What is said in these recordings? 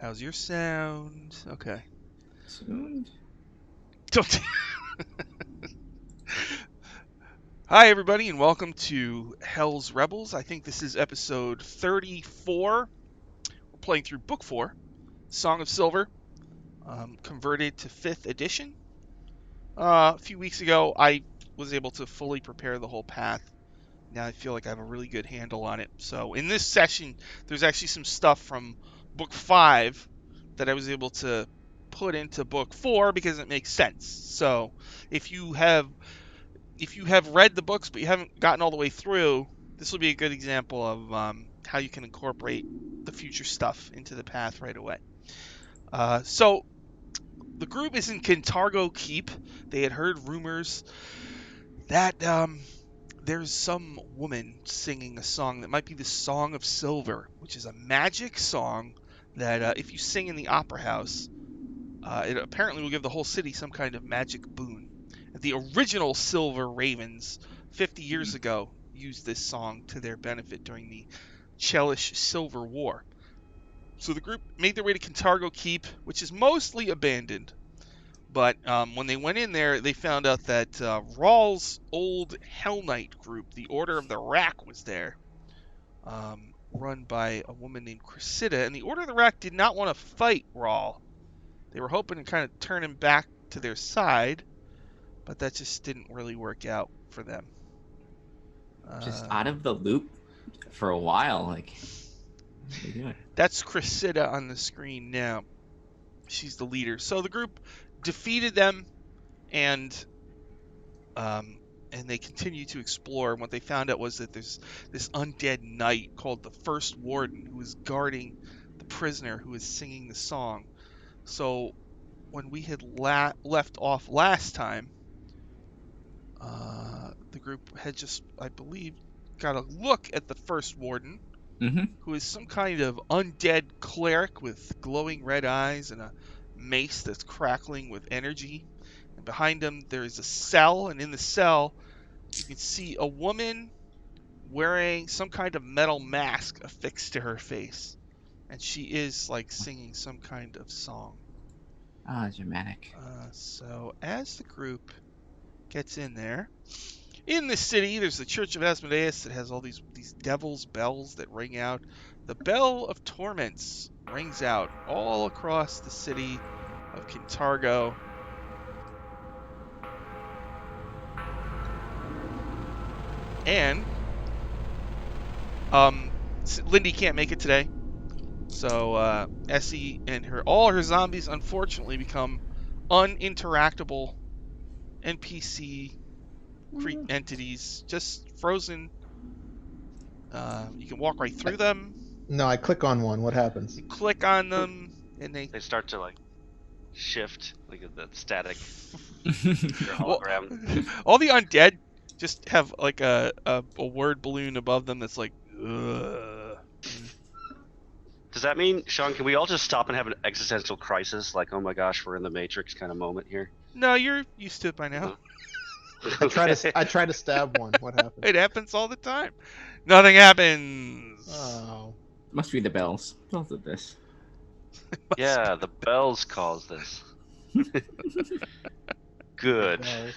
How's your sound? Okay. Soon. Don't- Hi, everybody, and welcome to Hell's Rebels. I think this is episode 34. We're playing through Book 4, Song of Silver, converted to 5th edition. A few weeks ago, I was able to fully prepare the whole path. Now I feel like I have a really good handle on it. So in this session, there's actually some stuff from Book 5 that I was able to put into Book 4 because it makes sense. So if you have read the books but you haven't gotten all the way through, this will be a good example of how you can incorporate the future stuff into the path right away. So the group is in Kintargo Keep. They had heard rumors that there's some woman singing a song that might be the Song of Silver, which is a magic song that if you sing in the opera house, it apparently will give the whole city some kind of magic boon. The original Silver Ravens, 50 years ago, used this song to their benefit during the Chelish Silver War. So the group made their way to Kintargo Keep, which is mostly abandoned. But when they went in there, they found out that Rawl's old Hell Knight group, the Order of the Rack, was there, run by a woman named Cressida. And the Order of the Rack did not want to fight Rawl. They were hoping to kind of turn him back to their side, but that just didn't really work out for them. Just out of the loop for a while. Like, what are you doing? That's Cressida on the screen now. She's the leader. So the group defeated them, and they continue to explore. And what they found out was that there's this undead knight called the First Warden who is guarding the prisoner who is singing the song. So when we had left off last time, the group had just, I believe, got a look at the First Warden, who is some kind of undead cleric with glowing red eyes and a mace that's crackling with energy. And behind him, there is a cell, and in the cell, you can see a woman wearing some kind of metal mask affixed to her face. And she is like singing some kind of song. Ah, dramatic. So as the group gets in there, in the city, there's the Church of Asmodeus that has all these devil's bells that ring out. The Bell of Torments rings out all across the city of Kintargo. And Lindy can't make it today. So Essie and all her zombies unfortunately become uninteractable NPC entities, just frozen. You can walk right through them. No, I click on one. What happens? You click on them, and They start to like shift, like that static Well, hologram. all the undead just have like a word balloon above them that's like, ugh. Does that mean, Sean, can we all just stop and have an existential crisis, like, oh my gosh, we're in the Matrix kind of moment here? No, you're used to it by now. I try to stab one. What happens? It happens all the time. Nothing happens. Oh. Must be the bells. Both of this. Yeah, the bells cause this. Good. No.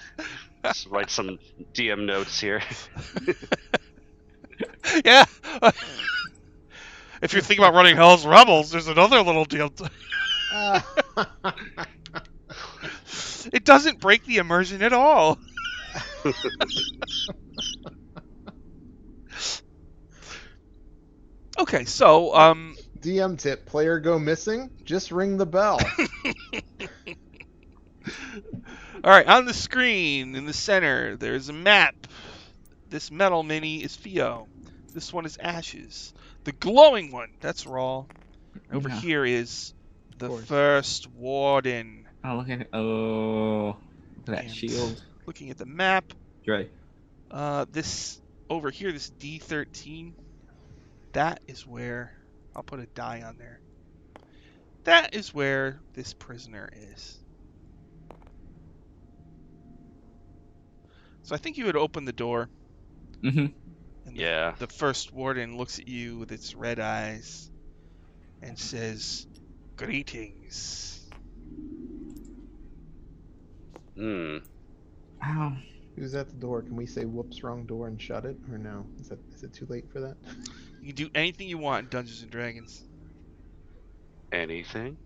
Let's write some DM notes here. Yeah. If you're thinking about running Hell's Rebels, there's another little deal. It doesn't break the immersion at all. Okay, so DM tip: player go missing. Just ring the bell. all right, on the screen in the center, there's a map. This metal mini is Theo. This one is Ashes. The glowing one, that's Raw. Over here is the First Warden. Oh, look at it. Oh, look at that shield. Looking at the map. Right. This over here, this D13. That is where I'll put a die on there. That is where this prisoner is. So I think you would open the door. Mm-hmm. And the First Warden looks at you with its red eyes and says, Greetings. Hmm. Oh, Who's at the door? Can we say whoops, wrong door and shut it? Or no? Is it too late for that? You can do anything you want in Dungeons and Dragons. Anything?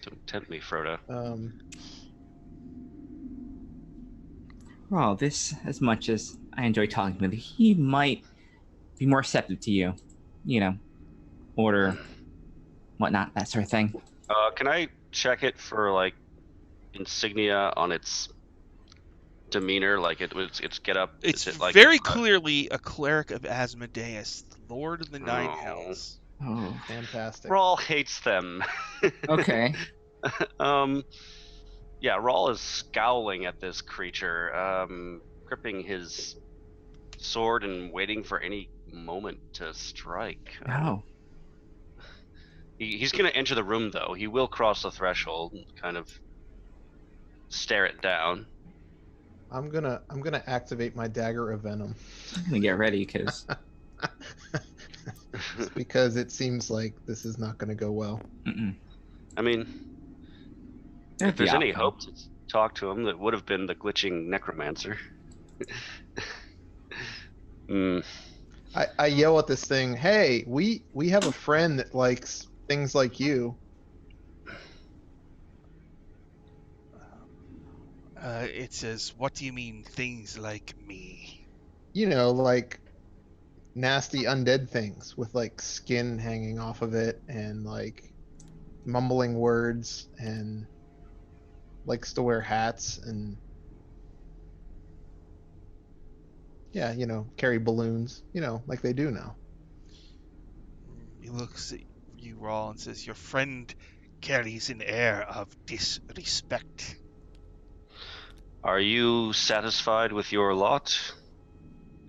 Don't tempt me, Frodo. well, this, as much as I enjoy talking with him, he might be more receptive to you. You know, order, whatnot, that sort of thing. Can I check it for like insignia on its demeanor? Like its get up? It's Is it like very clearly a cleric of Asmodeus, the Lord of the Nine Oh, Hells. Oh, Fantastic. Rawl hates them. okay. um, yeah, Rawl is scowling at this creature, gripping his sword and waiting for any moment to strike. Oh, He's going to enter the room, though. He will cross the threshold and kind of stare it down. I'm gonna activate my dagger of venom. I'm gonna get ready because Because it seems like this is not gonna go well. I mean, if there's any hope to talk to him, that would have been the glitching necromancer. I yell at this thing, hey, we have a friend that likes things like you. It says, "What do you mean, things like me?" You know, like nasty undead things with like skin hanging off of it and like mumbling words and likes to wear hats and yeah, you know, carry balloons, you know, like they do now. He looks at you, Rawl, and says, "Your friend carries an air of disrespect." Are you satisfied with your lot?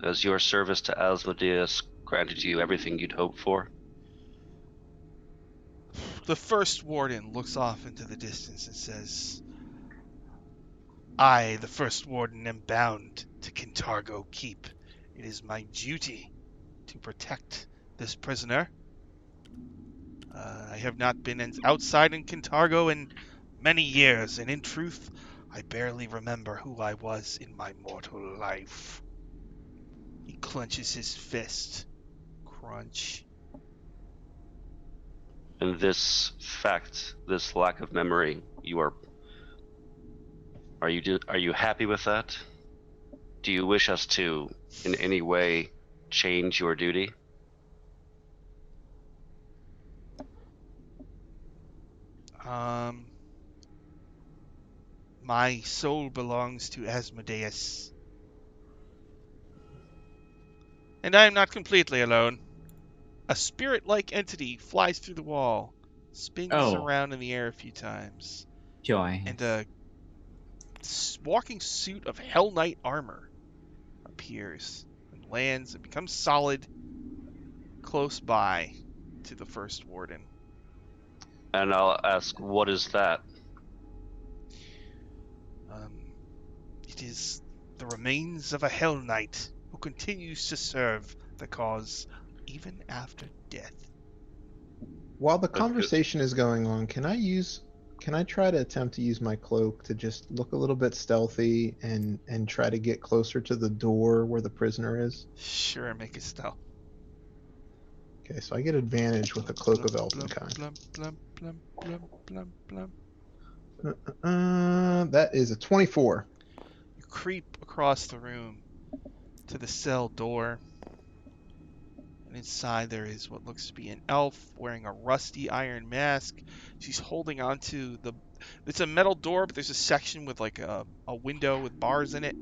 Has your service to Asmodeus granted you everything you'd hoped for? The first warden looks off into the distance and says, "I, the first warden, am bound to Kintargo Keep. It is my duty to protect this prisoner. I have not been outside in Kintargo in many years, and in truth, I barely remember who I was in my mortal life." He clenches his fist. Crunch. And this fact, this lack of memory, are you happy with that? Do you wish us to, in any way, change your duty? Um, my soul belongs to Asmodeus, and I am not completely alone. A spirit-like entity flies through the wall, spins oh, around in the air a few times, joy. and a walking suit of Hell Knight armor appears and lands and becomes solid close by to the first warden. And I'll ask, what is that? It is the remains of a Hell Knight who continues to serve the cause even after death. While the A good- conversation is going on, can I try to attempt to use my cloak to just look a little bit stealthy and try to get closer to the door where the prisoner is? Sure, make a stealth. Okay, so I get advantage with the cloak of Blum, Elvenkind. blum, blum, blum, blum, blum, blum. That is a 24. You creep across the room to the cell door, and inside there is what looks to be an elf wearing a rusty iron mask. She's holding onto the. It's a metal door, but there's a section with like a window with bars in it.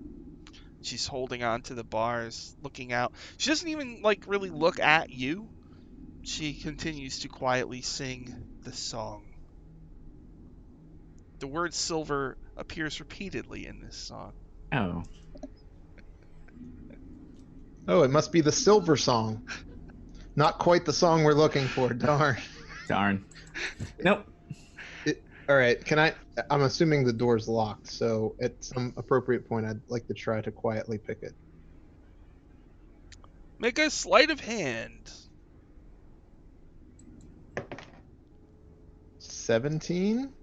She's holding on to the bars, looking out. She doesn't even like really look at you. She continues to quietly sing the song. The word silver appears repeatedly in this song. Oh, Oh, it must be the silver song. Not quite the song we're looking for. Darn. darn. Nope. All right, I'm assuming the door's locked, so at some appropriate point, I'd like to try to quietly pick it. Make a sleight of hand. 17.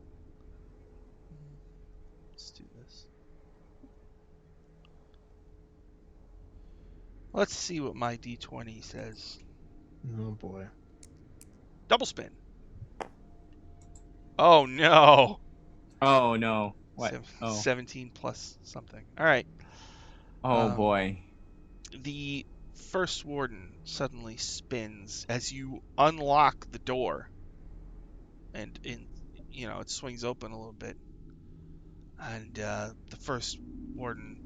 Let's do this. Let's see what my D20 says. Oh boy. Double spin. Oh no. Oh no. What? Oh. 17 plus something. All right. Oh boy. The first warden suddenly spins as you unlock the door, and it swings open a little bit, and the first warden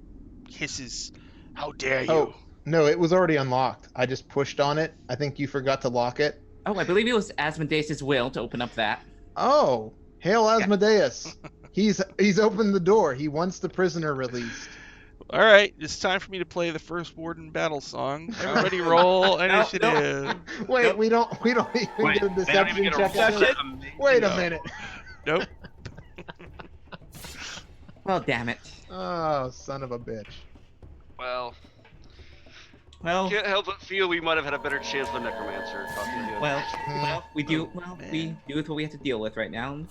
hisses, "How dare you!" Oh, no, it was already unlocked. I just pushed on it. I think you forgot to lock it. Oh, I believe it was Asmodeus' will to open up that. Oh, hail Asmodeus. He's opened the door. He wants the prisoner released. All right, it's time for me to play the first warden battle song. Everybody roll initiative. Wait, Nope. we don't Wait, get a they don't even deception get a check. roll after for that? that amazing- Wait a No. minute. Nope. Well, damn it. Oh, son of a bitch. Well, Well, can't help but feel we might have had a better chance with the Necromancer. Talking to you. we do. Oh, Well, man. we do with what we have to deal with right now.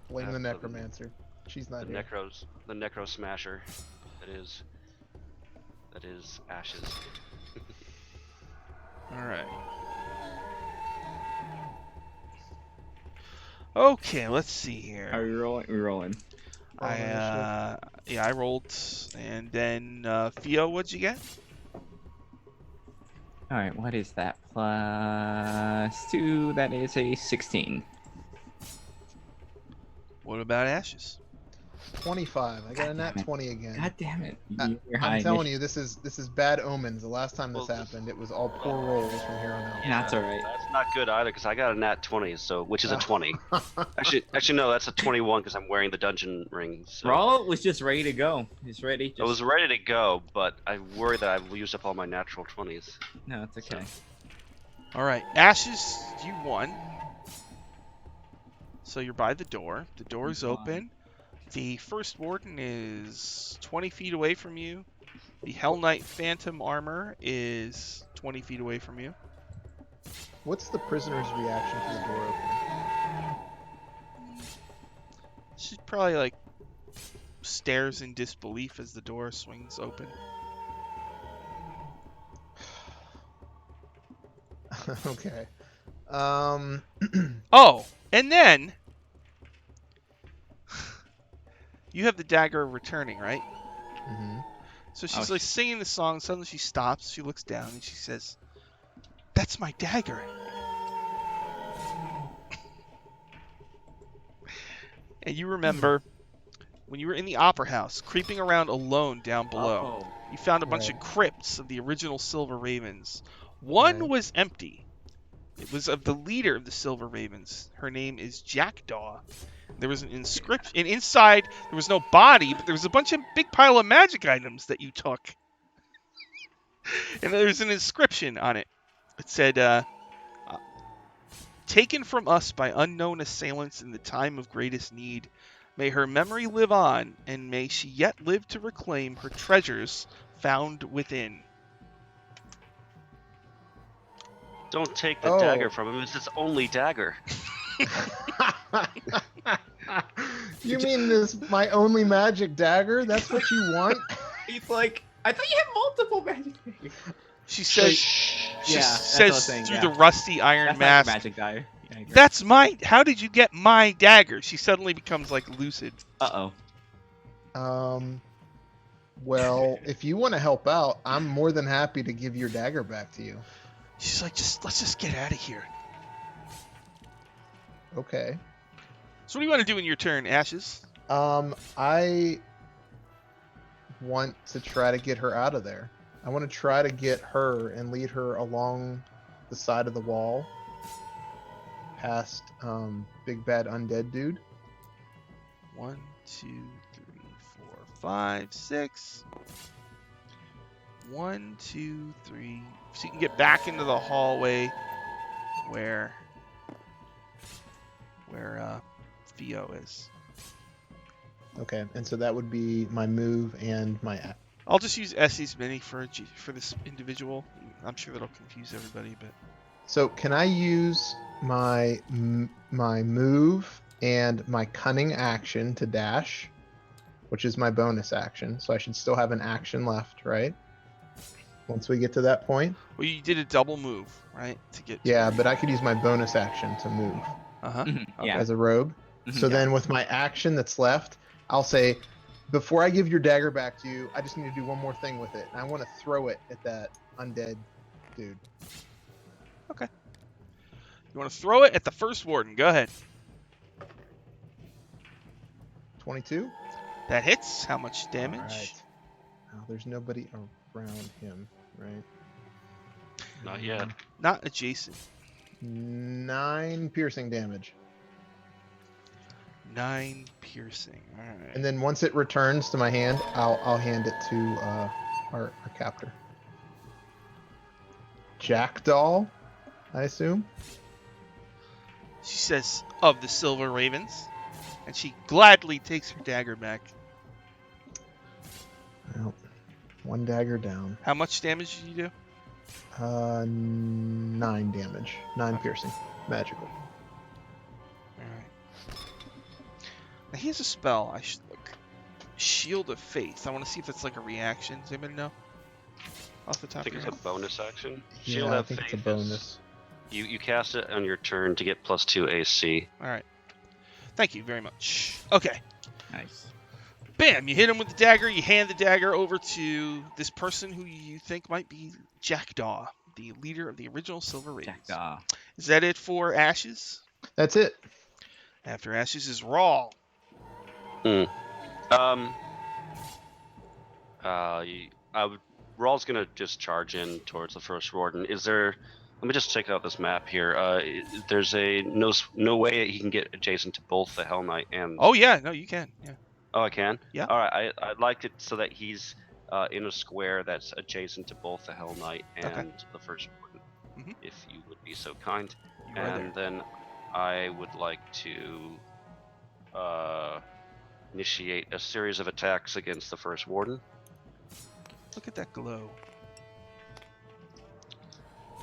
Blame the Absolutely. necromancer. She's not the here. the Necro Smasher. That is Ashes. All right. Okay, let's see here. Are we rolling? We're rolling. I rolled, and then Theo, what'd you get? All right. What is that? +2. That is a 16. What about Ashes? 25. I got a God nat damn it. 20 again. God damn it! I'm telling you, this is bad omens. The last time this Well, happened, it was all poor rolls from here on out. That's all right. That's not good either, because I got a nat 20, which is a 20. Actually, no, that's a 21 because I'm wearing the dungeon ring. So. Raul was just ready to go. He's ready. I was ready to go, but I worry that I've used up all my natural 20s. No, it's okay. All right, Ashes, you won. So you're by the door. The door is Won. open. The first warden is 20 feet away from you. The Hell Knight Phantom armor is 20 feet away from you. What's the prisoner's reaction to the door opening? She probably like stares in disbelief as the door swings open. Okay. Oh, and then you have the dagger returning, right? Mhm. So she's Oh, like singing the song. Suddenly she stops. She looks down and she says, "That's my dagger." And you remember when you were in the opera house, creeping around alone down below. Oh. You found a bunch Right. of crypts of the original Silver Ravens. One Right. was empty. It was of the leader of the Silver Ravens. Her name is Jackdaw. There was an inscription, and inside there was no body, but there was a bunch of big pile of magic items that you took. And there's an inscription on it. It said, "Taken from us by unknown assailants in the time of greatest need. May her memory live on, and may she yet live to reclaim her treasures found within." Don't take the Oh. dagger from him. It's his only dagger. You mean this my only magic dagger? That's what you want? He's like, I thought you had multiple magic daggers. She says, Yeah, she that's what I was says saying, through yeah. the rusty iron That's not mask, your magic dagger. "That's my. How did you get my dagger?" She suddenly becomes like lucid. Uh-oh. Well, if you want to help out, I'm more than happy to give your dagger back to you. She's like, let's just get out of here. Okay. So what do you want to do in your turn, Ashes? I want to try to get her out of there. I want to try to get her and lead her along the side of the wall past big bad undead dude. 1, 2, 3, 4, 5, 6. 1, 2, 3. So you can get back into the hallway where Theo is. Okay, and so that would be my move and my act. I'll just use Essie's mini for this individual. I'm sure that'll confuse everybody, but So can I use my move and my cunning action to dash, which is my bonus action. So I should still have an action left, right? Once we get to that point. Well, you did a double move, right? To get. Yeah, but I could use my bonus action to move Uh-huh. Yeah. as a rogue. Mhm. So Yeah. then with my action that's left, I'll say, before I give your dagger back to you, I just need to do one more thing with it. And I want to throw it at that undead dude. You want to throw it at the first warden? Go ahead. 22? That hits. How much damage? All right. Now, there's nobody around him, right? Not yet. Not adjacent. 9 piercing damage. 9 piercing. All right. And then once it returns to my hand, I'll hand it to our captor. Jackdaw, I assume. She says, "Of the Silver Ravens," and she gladly takes her dagger back. Well, 1 dagger down. How much damage did you do? 9 damage. 9 piercing. Magical. All right. Now he has a spell. I should look. Shield of Faith. I want to see if it's like a reaction. Does anybody know? Off the I top think of it's your a head. bonus action. Yeah, Shield I of think it's a Faith is- bonus. You cast it on your turn to get +2 AC. All right. Thank you very much. Okay. Nice. Bam! You hit him with the dagger. You hand the dagger over to this person who you think might be Jackdaw, the leader of the original Silver Ravens. Jackdaw. Is that it for Ashes? That's it. After Ashes is Raw. Rawl's gonna just charge in towards the first warden. Is there? Let me just check out this map here. There's a no way he can get adjacent to both the Hell Knight and. Oh yeah, no, you can. Yeah. Oh, I can. Yeah. All right. I'd like it so that he's in a square that's adjacent to both the Hell Knight and Okay. the first warden, Mhm. if you would be so kind. You are And there. then I would like to initiate a series of attacks against the first warden. Look at that glow.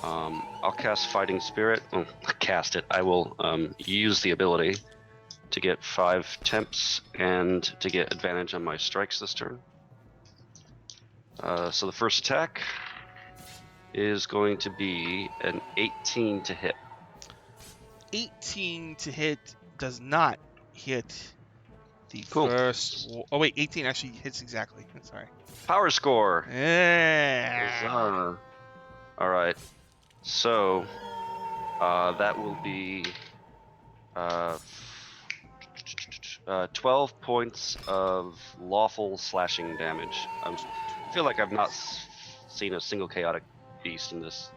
I'll cast Fighting Spirit. Oh, cast it. I will use the ability to get 5 temps and to get advantage on my strikes this turn. So the first attack is going to be an 18 to hit. 18 to hit does not hit the Cool. first. Oh wait, 18 actually hits exactly. Sorry. Power score. Yeah. Huzzah. All right. So that will be 12 points of lawful slashing damage. I feel like I've not seen a single chaotic beast in this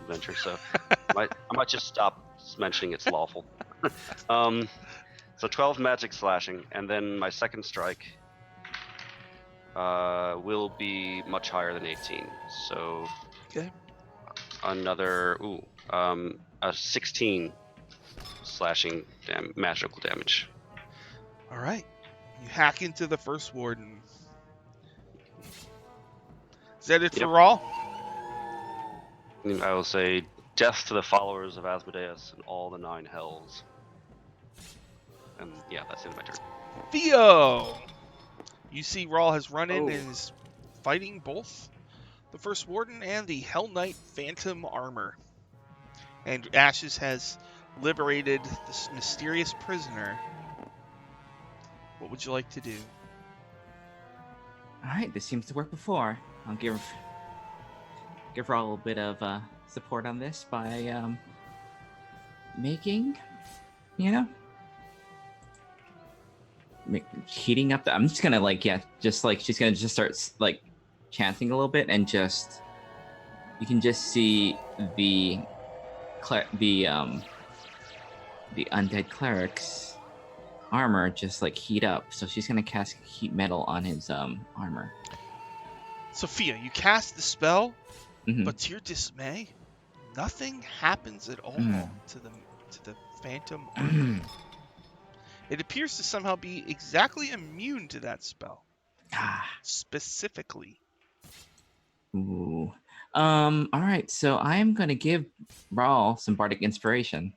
adventure, so I might just stop mentioning it's lawful. So 12 magic slashing, and then my second strike will be much higher than 18. So Okay. another a 16 slashing magical damage. All right. You hack into the first warden. Is that it for Yep. Raw? And I will say death to the followers of Asmodeus and all the 9 hells. And yeah, that's the end of my turn. Theo. You see Raw has run in Oh. and is fighting both the first warden and the Hell Knight Phantom armor. And Ashes has liberated this mysterious prisoner. What would you like to do? All right, this seems to work before. I'll give Raw a little bit of support on this by making, heating up. I'm just gonna she's gonna just start like chanting a little bit, and just you can just see the undead cleric's armor just like heat up. So she's gonna cast heat metal on his armor. Sophia, you cast the spell, Mhm. but to your dismay, nothing happens at all to the Phantom armor. It appears to somehow be exactly immune to that spell. Specifically. Ooh. All right. So I am gonna give Rawl some bardic inspiration.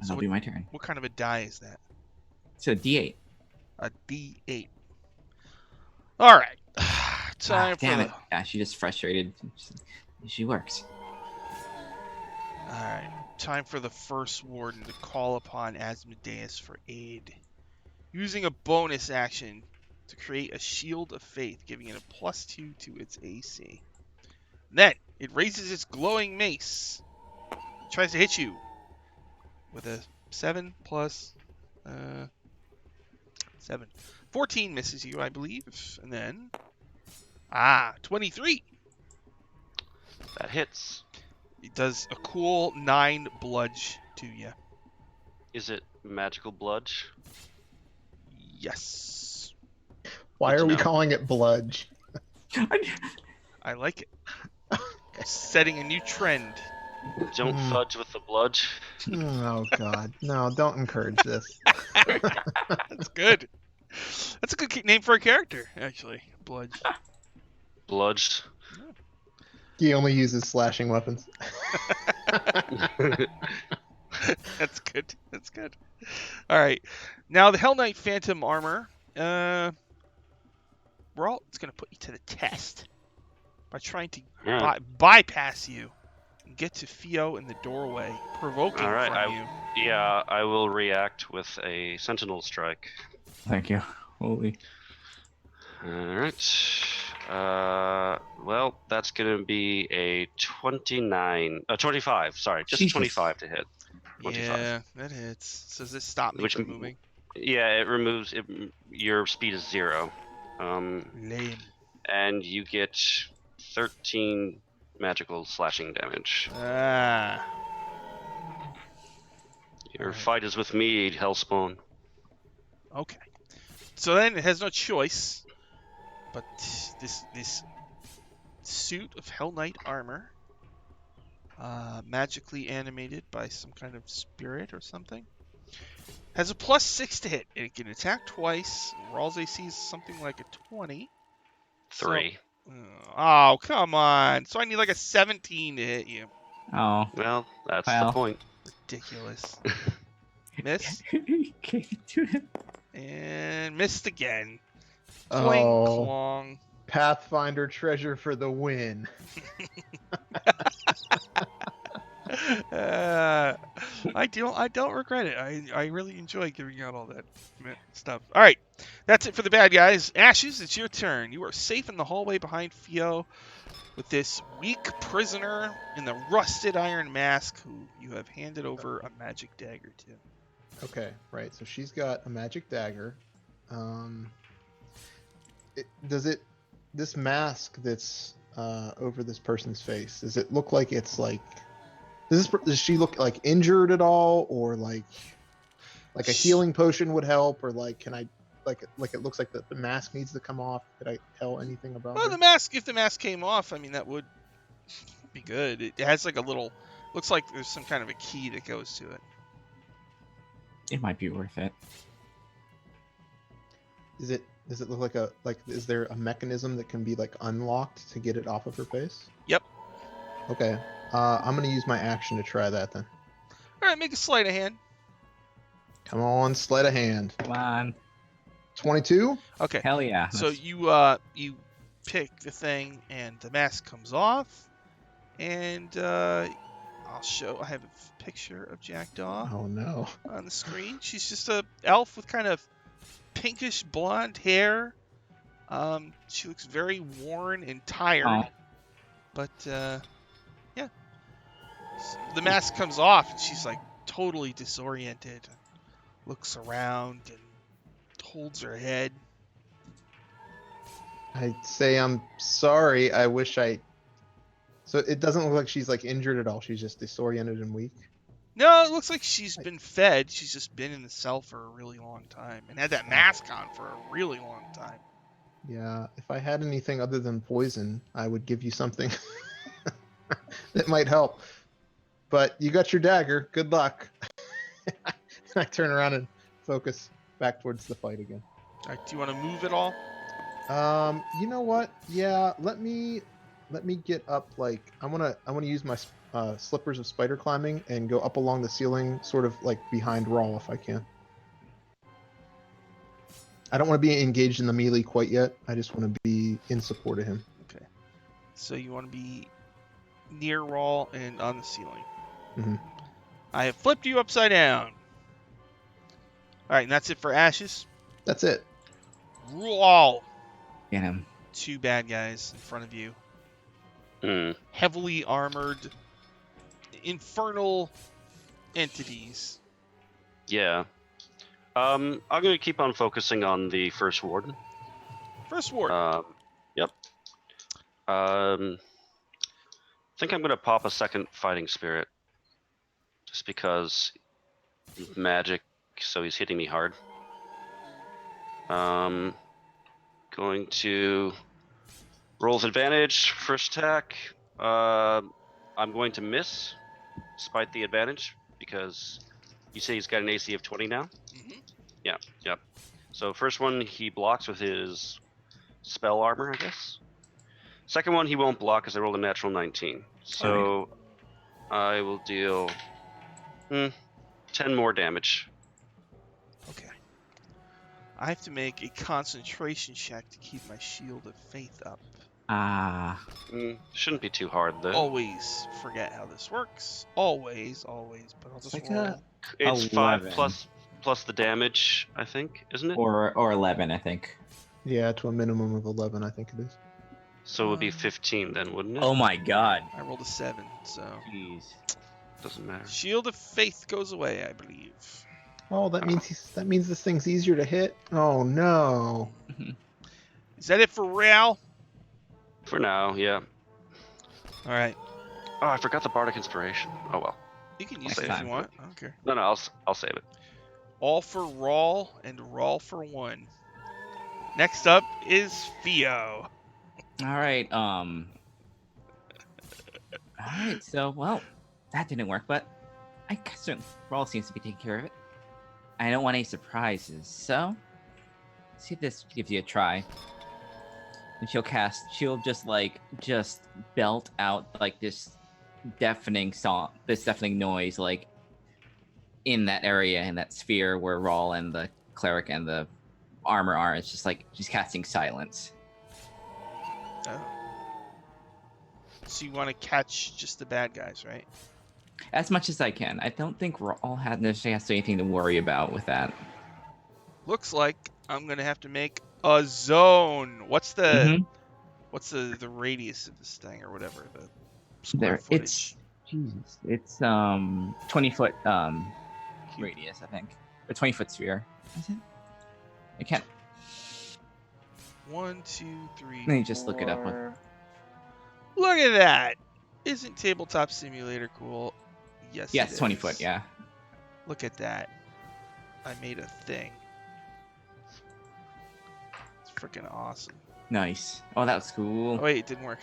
That'll be my turn. What kind of a die is that? So D8. A D8. All right. Time for damn the. it. Yeah, she just frustrated. She works. All right. Time for the first warden to call upon Asmodeus for aid. Using a bonus action to create a shield of faith, giving it a +2 to its AC. Then it raises its glowing mace. Tries to hit you with a 7 plus 7. 14 misses you, I believe. And then 23. That hits. It does a cool 9 bludge to you. Is it magical bludge? Yes. Why Good to are we know. calling it bludge? I like it. Setting a new trend. Don't fudge with the bludge. Oh God, no! Don't encourage this. That's good. That's a good name for a character, actually. Bludge. Bludge. He only uses slashing weapons. That's good. That's good. All right. Now the Hell Knight Phantom armor. It's going to put you to the test by trying to bypass you and get to Theo in the doorway, provoking All right, from you. Yeah, I will react with a sentinel strike. Thank you. Holy. Alright. Well, that's gonna be a 25. Sorry, just Jesus. 25 to hit. 25. Yeah, that hits. So does this stop me Which from moving? Yeah, it removes it. Your speed is 0. Lame. And you get 13 magical slashing damage. Your Alright. fight is with me, Hellspawn. Okay. So then it has no choice, but this suit of Hell Knight armor, magically animated by some kind of spirit or something, has a +6 to hit. It can attack twice. Rawls AC is something like a 20. 3. So, oh, come on. So I need like a 17 to hit you. Oh. Well, that's Well. the point. Ridiculous. Miss. Can't do it. And missed again. Cling Oh, clong. Pathfinder treasure for the win. I don't regret it. I really enjoy giving out all that stuff. All right, that's it for the bad guys. Ashes, it's your turn. You are safe in the hallway behind Theo with this weak prisoner in the rusted iron mask who you have handed over a magic dagger to. Okay, right. So she's got a magic dagger. This mask that's over this person's face, does it look like it's like, does she look like injured at all, or like a healing potion would help, or like can I like it looks like the mask needs to come off? Could I tell anything about Well, her? if the mask came off, I mean that would be good. It has like a little, looks like there's some kind of a key that goes to it. It might be worth it. Does it look like is there a mechanism that can be like unlocked to get it off of her face? Yep. Okay. I'm gonna use my action to try that then. All right, make a sleight of hand. Come on, sleight of hand. Come on. 22. Okay. Hell yeah. So That's- you pick the thing, and the mask comes off, and I'll show. I have a picture of Jackdaw Oh no. on the screen. She's just a elf with kind of pinkish blonde hair. She looks very worn and tired, Oh. but yeah. The mask comes off, and she's like totally disoriented. Looks around and holds her head. I say I'm sorry. I wish I. So it doesn't look like she's like injured at all. She's just disoriented and weak. No, it looks like she's been fed. She's just been in the cell for a really long time and had that mask on for a really long time. Yeah. If I had anything other than poison, I would give you something that might help. But you got your dagger. Good luck. I turn around and focus back towards the fight again. All right, do you want to move at all? You know what? Yeah, let me get up. Like I wanna use slippers of spider climbing and go up along the ceiling, sort of like behind Rawl if I can. I don't want to be engaged in the melee quite yet. I just want to be in support of him. Okay. So you want to be near Rawl and on the ceiling. Mm-hmm. I have flipped you upside down. All right, and that's it for Ashes. That's it. Rawl. Get him. 2 bad guys in front of you. Hmm. Heavily armored, infernal entities. Yeah. I'm gonna keep on focusing on the first warden. First ward. Yep. I think I'm gonna pop a second fighting spirit, just because magic. So he's hitting me hard. Going to roll with advantage. First attack. I'm going to miss, despite the advantage, because you say he's got an AC of 20 now. Mhm. Yeah. Yep. So first one he blocks with his spell armor, I guess. Second one he won't block because I rolled a natural 19. So I will deal 10 more damage. Okay. I have to make a concentration check to keep my shield of faith up. Ah. Shouldn't be too hard though. Always forget how this works. Always, but I'll It's just like roll. a It's 11. 5 plus the damage, I think, isn't it? or 11, I think. Yeah, to a minimum of 11, I think it is. So it would be 15 then, wouldn't it? Oh my god. I rolled a 7, so Jeez. Doesn't matter. shield of faith goes away, I believe. Oh, that means this thing's easier to hit. Oh no. Is that it for Real? For now, yeah. All right. Oh, I forgot the bardic inspiration. Oh well. You can use Next it if you time. want. I don't care. No, I'll save it. All for Rawl and Rawl for 1. Next up is Theo. Alright, Alright, so, well, that didn't work, but I guess Rawl seems to be taking care of it. I don't want any surprises, so see if this gives you a try. And she'll just belt out like this deafening song, this deafening noise, like in that area, in that sphere where Rawl and the cleric and the armor are. It's just like she's casting silence. Oh. So you want to catch just the bad guys, right? As much as I can. I don't think Rawl necessarily has anything to worry about with that. Looks like I'm gonna have to make a zone. What's the Mhm. what's the radius of this thing or whatever? The square There, footage. it's Jesus. It's 20-foot radius, I think. A 20-foot sphere. Is it? I can't. 1, 2, 3. Let me just look it up. 4. Look at that! Isn't Tabletop Simulator cool? Yes. Yeah, it it's 20 is. foot. Yeah. Look at that. I made a thing. It's freaking awesome. Nice. Oh, that was cool. Oh wait, it didn't work.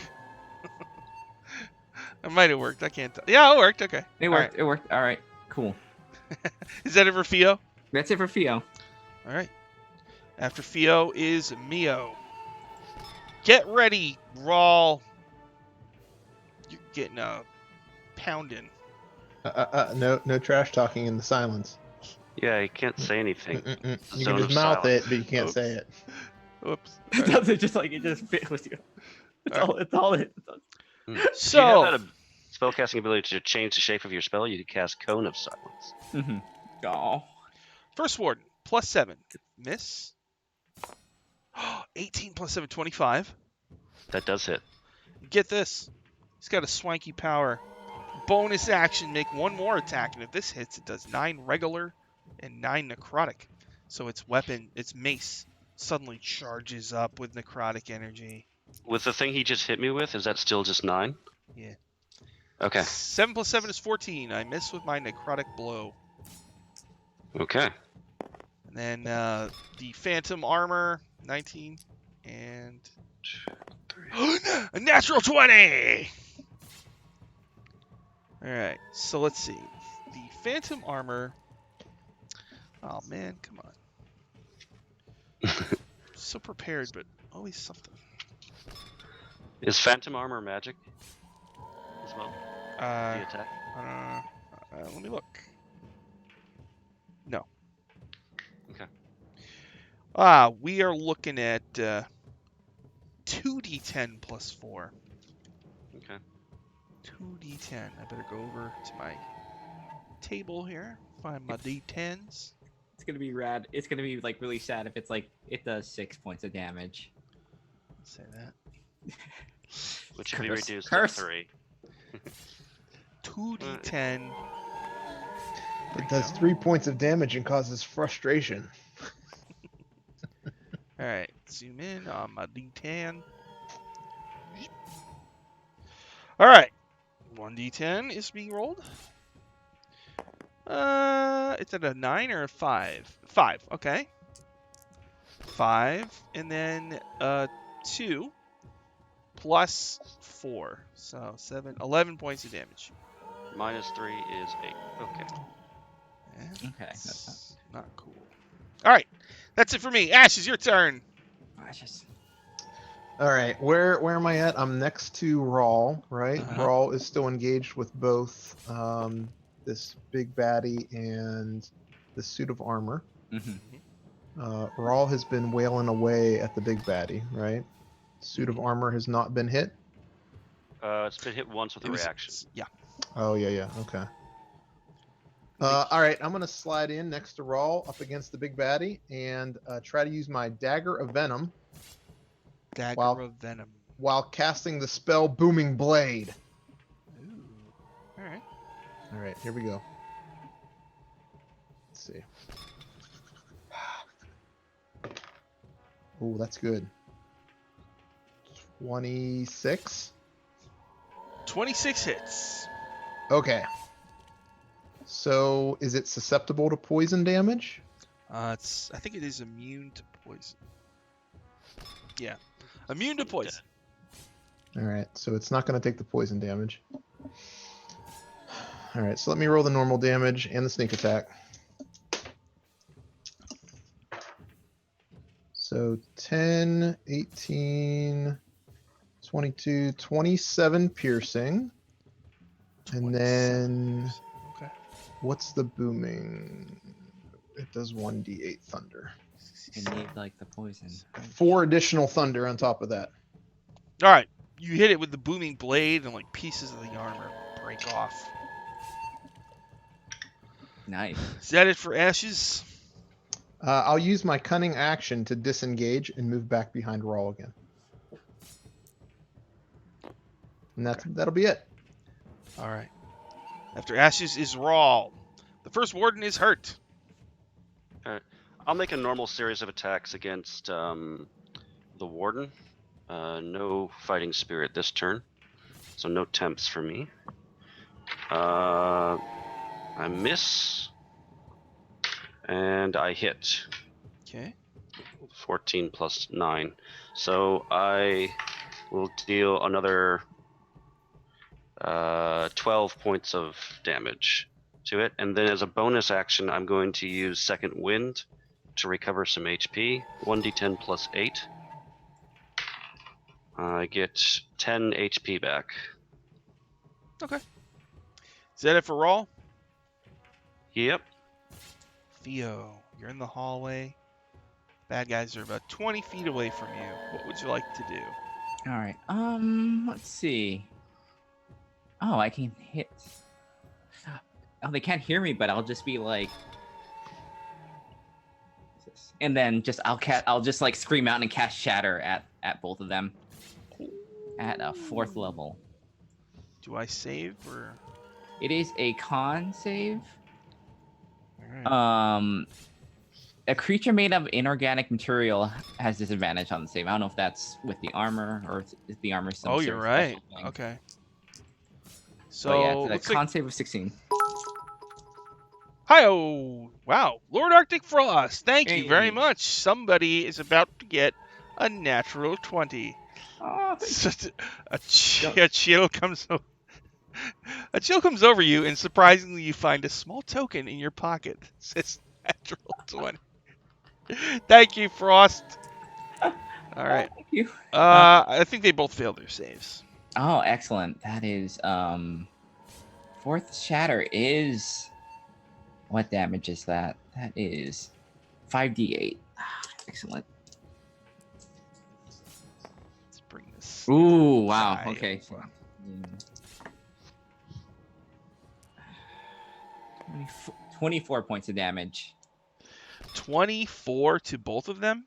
It might have worked. I can't tell. Yeah, it worked. Okay. It All worked. right. It worked. All right. Cool. Is that it for Theo? That's it for Theo. All right. After Theo is Mio. Get ready, Rawl. You're getting a pounding. No trash talking in the silence. Yeah, you can't say anything. You Zone can of just mouth silence. it, but you can't Oops. say it. Oops. It doesn't just like it just fit with you. It's all it does. If you So, have that spellcasting ability to change the shape of your spell, you could cast Cone of Silence. Mm-hmm. Oh. first warden, +7. Miss. 18 + 7, 25. That does hit. Get this. He's got a swanky power. Bonus action, make 1 more attack, and if this hits, it does 9 regular and 9 necrotic. So its weapon, its mace, suddenly charges up with necrotic energy. With the thing he just hit me with, is that still just 9? Yeah. Okay. 7 + 7 is 14. I miss with my necrotic blow. Okay. And then the phantom armor, 19, and 2, 3. a natural 20. All right, so let's see. The phantom armor. Oh man, come on. So prepared, but always something. Is Phantom Armor magic as well? Uh, the attack? let me look. No. Okay. We are looking at 2d10 plus 4. Okay. 2d10. I better go over to my table here. Find my d10s. It's gonna be rad. It's gonna be like really sad if it's like it does 6 points of damage. Say that. Which should be Curse. reduced Curse. to 3. 2d10. It does 3 points of damage and causes frustration. All right, zoom in on my d10. All right, 1d10 is being rolled. It's at a 9 or a 5? 5, okay. 5, and then 2 plus 4. So 11 points of damage. Minus 3 is 8. Okay. Yeah, Okay, that's not cool. All right, that's it for me. Ash, it's your turn. precious. All right, where am I at? I'm next to Rawl, right? Uh-huh. Rawl is still engaged with both this big baddie and the suit of armor. Mm-hmm. Rawl has been wailing away at the big baddie, right? Suit of armor has not been hit. It's been hit once with a reaction. Yeah. Oh yeah, okay. All right, I'm gonna slide in next to Rawl, up against the big baddie, and try to use my dagger of venom Dagger Wow. of Venom. while casting the spell Booming Blade. Ooh. All right. All right, here we go. Let's see. Oh, that's good. 26. 26 hits. Okay. So, is it susceptible to poison damage? I think it is immune to poison. Yeah. Immune to poison. All right, so it's not going to take the poison damage. All right, so let me roll the normal damage and the sneak attack. So 10, 18, 22, 27 piercing. And then Okay. what's the booming? It does 1d8 thunder. You need like the poison. 4 additional thunder on top of that. All right. You hit it with the booming blade, and like pieces of the armor break off. Nice. Is that it for Ashes? I'll use my cunning action to disengage and move back behind Rawl again. And that'll be it. All right. After Ashes is Rawl. The first warden is hurt. I'll make a normal series of attacks against the warden. No fighting spirit this turn, so no temps for me. I miss, and I hit. Okay. 14 plus 9. So I will deal another 12 points of damage to it. And then as a bonus action, I'm going to use Second Wind to recover some HP. 1d10 plus 8. I get 10 HP back. Okay. Is that it for Rawl? Yep. Theo, you're in the hallway. Bad guys are about 20 feet away from you. What would you like to do? All right. Let's see. Oh, I can hit. Oh, they can't hear me, but I'll just be like, and then I'll just like scream out and cast Shatter at both of them at a 4th level. Do I save or? It is a con save. All right. A creature made of inorganic material has disadvantage on the save. I don't know if that's with the armor or if the armor. Oh, you're right. Okay. So yeah, it's looks a con save of 16. Hi-oh! Wow, Lord Arctic Frost, thank you very Hey. much. Somebody is about to get a natural 20. Oh, A chill comes over you, and surprisingly, you find a small token in your pocket. It says natural 20. Thank you, Frost. All right. thank you. I think they both failed their saves. Oh, excellent. That is fourth shatter is... What damage is that? That is 5d8. Excellent. Let's bring this. Ooh, wow. guy Okay. over. 24 points of damage. 24 to both of them.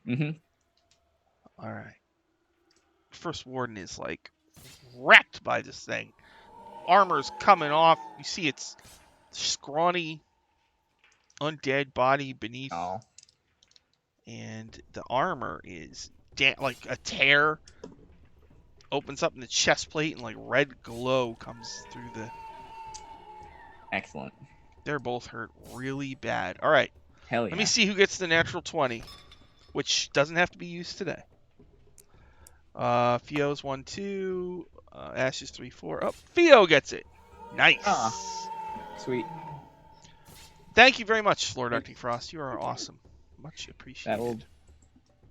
Mm-hmm. All right. First warden is like wrecked by this thing. Armor's coming off. You see its scrawny, undead body beneath, Oh. and the armor is like a tear. Opens up in the chest plate, and like red glow comes through the. Excellent. They're both hurt really bad. All right. Hell yeah. Let me see who gets the natural 20, which doesn't have to be used today. Fio's 1, 2. Ash's 3, 4. Oh, Fio gets it. Nice. Sweet. Thank you very much, Lord Arctic Frost. You are awesome. Much appreciated. That'll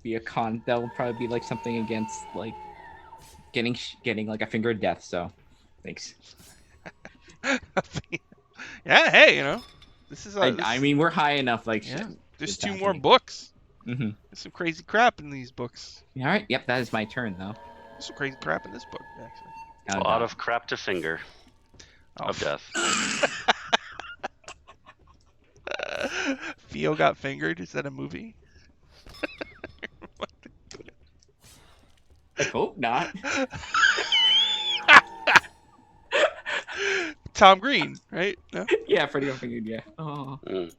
be a con. That'll probably be like something against like getting like a finger of death. So, thanks. Yeah. Hey, this is. I mean, we're high enough. Like, yeah. There's it's 2 more happening. books. Mm-hmm. There's some crazy crap in these books. All right. Yep. That is my turn, though. There's some crazy crap in this book, actually. Oh, A lot no. of crap to finger Oh, of death. Fio got fingered. Is that a movie? I hope not. Tom Green, right? No? Yeah, Freddy got fingered. Yeah. Oh. Mm.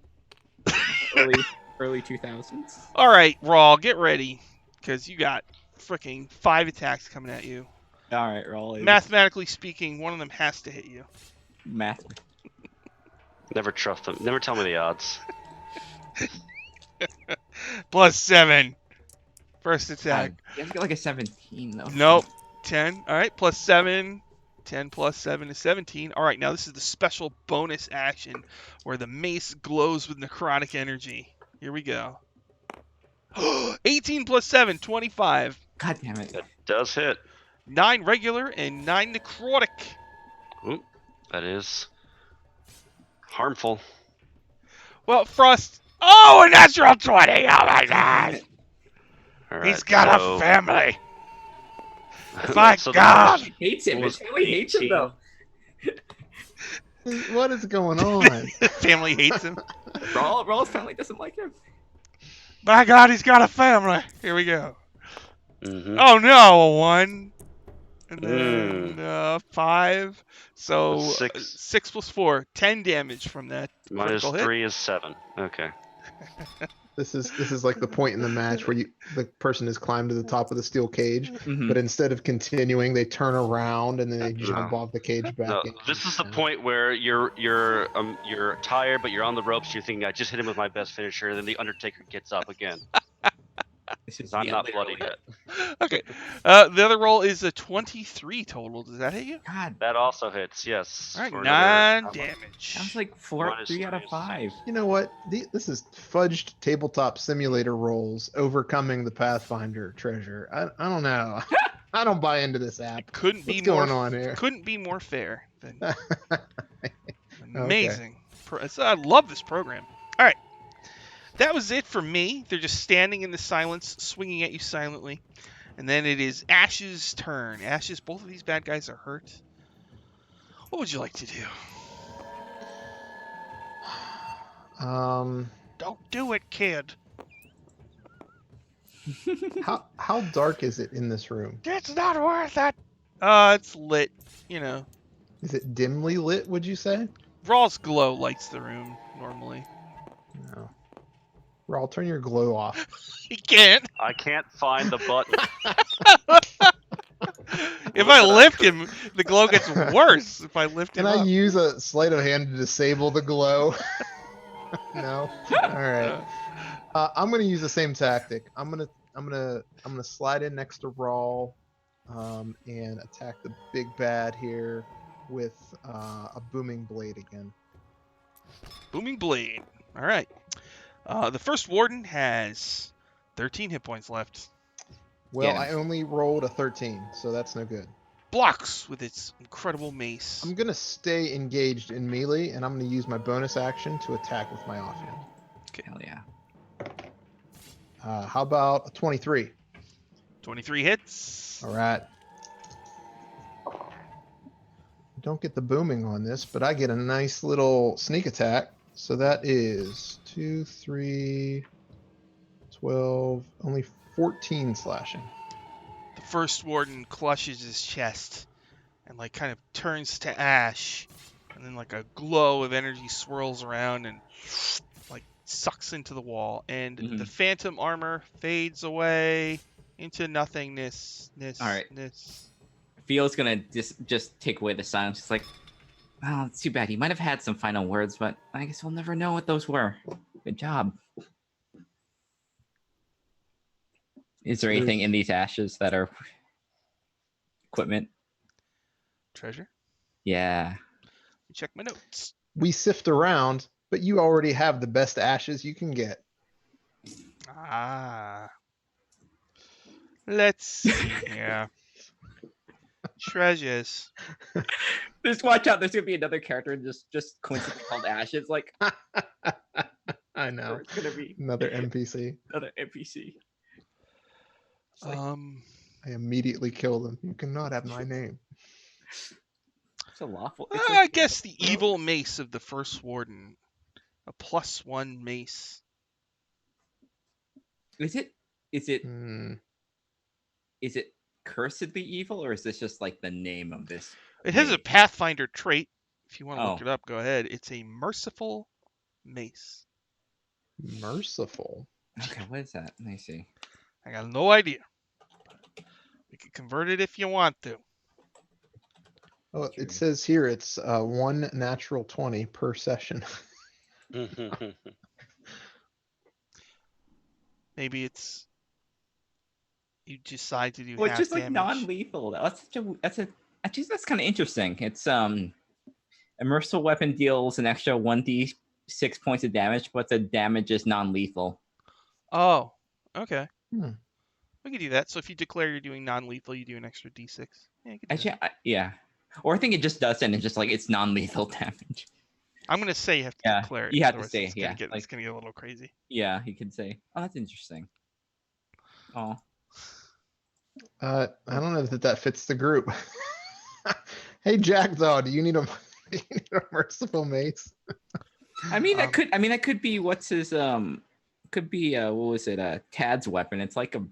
Early 2000s. All right, Raw, get ready, because you got freaking 5 attacks coming at you. All right, roll. Mathematically speaking, one of them has to hit you. Math. Never trust them. Never tell me the odds. +7. First attack. You have to get like a 17 though. Nope. 10. All right, +7. 10 plus 7 is 17. All right, now this is the special bonus action where the mace glows with necrotic energy. Here we go. 18 plus 7, 25. God damn it. That does hit. 9 regular and 9 necrotic. Ooh, that is harmful. Well, Frost. Oh, a natural 20. Oh my god. All right, He's got so- a family. My so the God. first He hates him. was His family hates him 18. though. What is going on? Family hates him. Rawl's family doesn't like him. My god, he's got a family. Here we go. Mhm. Oh no, a 1. And then 5. So That's 6. 6 plus 4, 10 damage from that. Minus critical hit. 3 is 7. Okay. This is like the point in the match where the person has climbed to the top of the steel cage, Mhm. but instead of continuing, they turn around and then they jump off the cage back. No, in. this is the point where you're tired, but you're on the ropes. You're thinking, I just hit him with my best finisher, and then the Undertaker gets up again. This is I'm the not literally- bloody yet. Okay. The other roll is a 23 total. Does that hit you? God, That also hits. Yes. All right, for 9 another- damage. that was like Minus 3 out of three is 5. You know what? This is fudged tabletop simulator rolls overcoming the Pathfinder treasure. I don't know. I don't buy into this app. Couldn't be What's more going on here? Couldn't be more fair. Than amazing. I love this program. All right. That was it for me. They're just standing in the silence, swinging at you silently. And then it is Ash's turn. Ash's, both of these bad guys are hurt. What would you like to do? Don't do it, kid. How dark is it in this room? It's not worth it. It's lit. Is it dimly lit? Would you say? Raw's glow lights the room normally. No. Rawl, turn your glow off. He can't. I can't find the button. If I lift him, the glow gets worse. If I lift Can him I up. use a sleight of hand to disable the glow? No. All right. I'm gonna use the same tactic. I'm gonna slide in next to Rawl, and attack the big bad here with a booming blade again. Booming blade. All right. The first warden has 13 hit points left. Well, Yeah. I only rolled a 13, so that's no good. blocks with its incredible mace. I'm gonna stay engaged in melee, and I'm gonna use my bonus action to attack with my offhand. Hell yeah. How about a 23? 23 hits. All right. Don't get the booming on this, but I get a nice little sneak attack. So that is 2, 3, 12, only 14 slashing. The first warden clutches his chest and like kind of turns to ash, and then like a glow of energy swirls around and like sucks into the wall, and the phantom armor fades away into nothingness. All right. Fio's gonna just take away the silence. It's like, well, it's too bad. He might have had some final words, but I guess we'll never know what those were. Good job. Is there anything in these ashes that are equipment? Treasure? Yeah. Let me check my notes. We sift around, but you already have the best ashes you can get. Ah. Let's see here. Treasures. Just watch out. There's gonna be another character just coincidentally called Ashes. Like, I know. it's gonna be Another NPC. another NPC. It's like, I immediately kill them. You cannot have my name. it's a lawful. I guess the evil mace of the first warden. A +1 mace. Is it Hmm. is it cursedly evil, or is this just like the name of this? It has a mace? Pathfinder trait. If you want to look Oh. it up, go ahead. It's a merciful mace. Merciful. Okay, what is that? Let me see. I got no idea. We can convert it if you want to. Oh, it says here it's 1 natural 20 per session. Maybe it's you decide to do Well, it's half just like damage. non-lethal. That's kind of interesting. It's a merciful weapon deals an extra 1d6 points of damage, but the damage is non-lethal. Oh, okay. Hmm. We can do that. So if you declare you're doing non-lethal, you do an extra d6. Yeah, you can do Actually, that. yeah. Or I think it just does, and it's just like it's non-lethal damage. I'm gonna say you have to Yeah, declare it. you have to otherwise say, it's yeah, Gonna get, like- it's gonna get a little crazy. Yeah, you can say, "Oh, that's interesting." Oh, I don't know that fits the group. Hey, Jackdaw, do you need a merciful mace? I mean that could be what's his could be what was it Tad's weapon? It's like a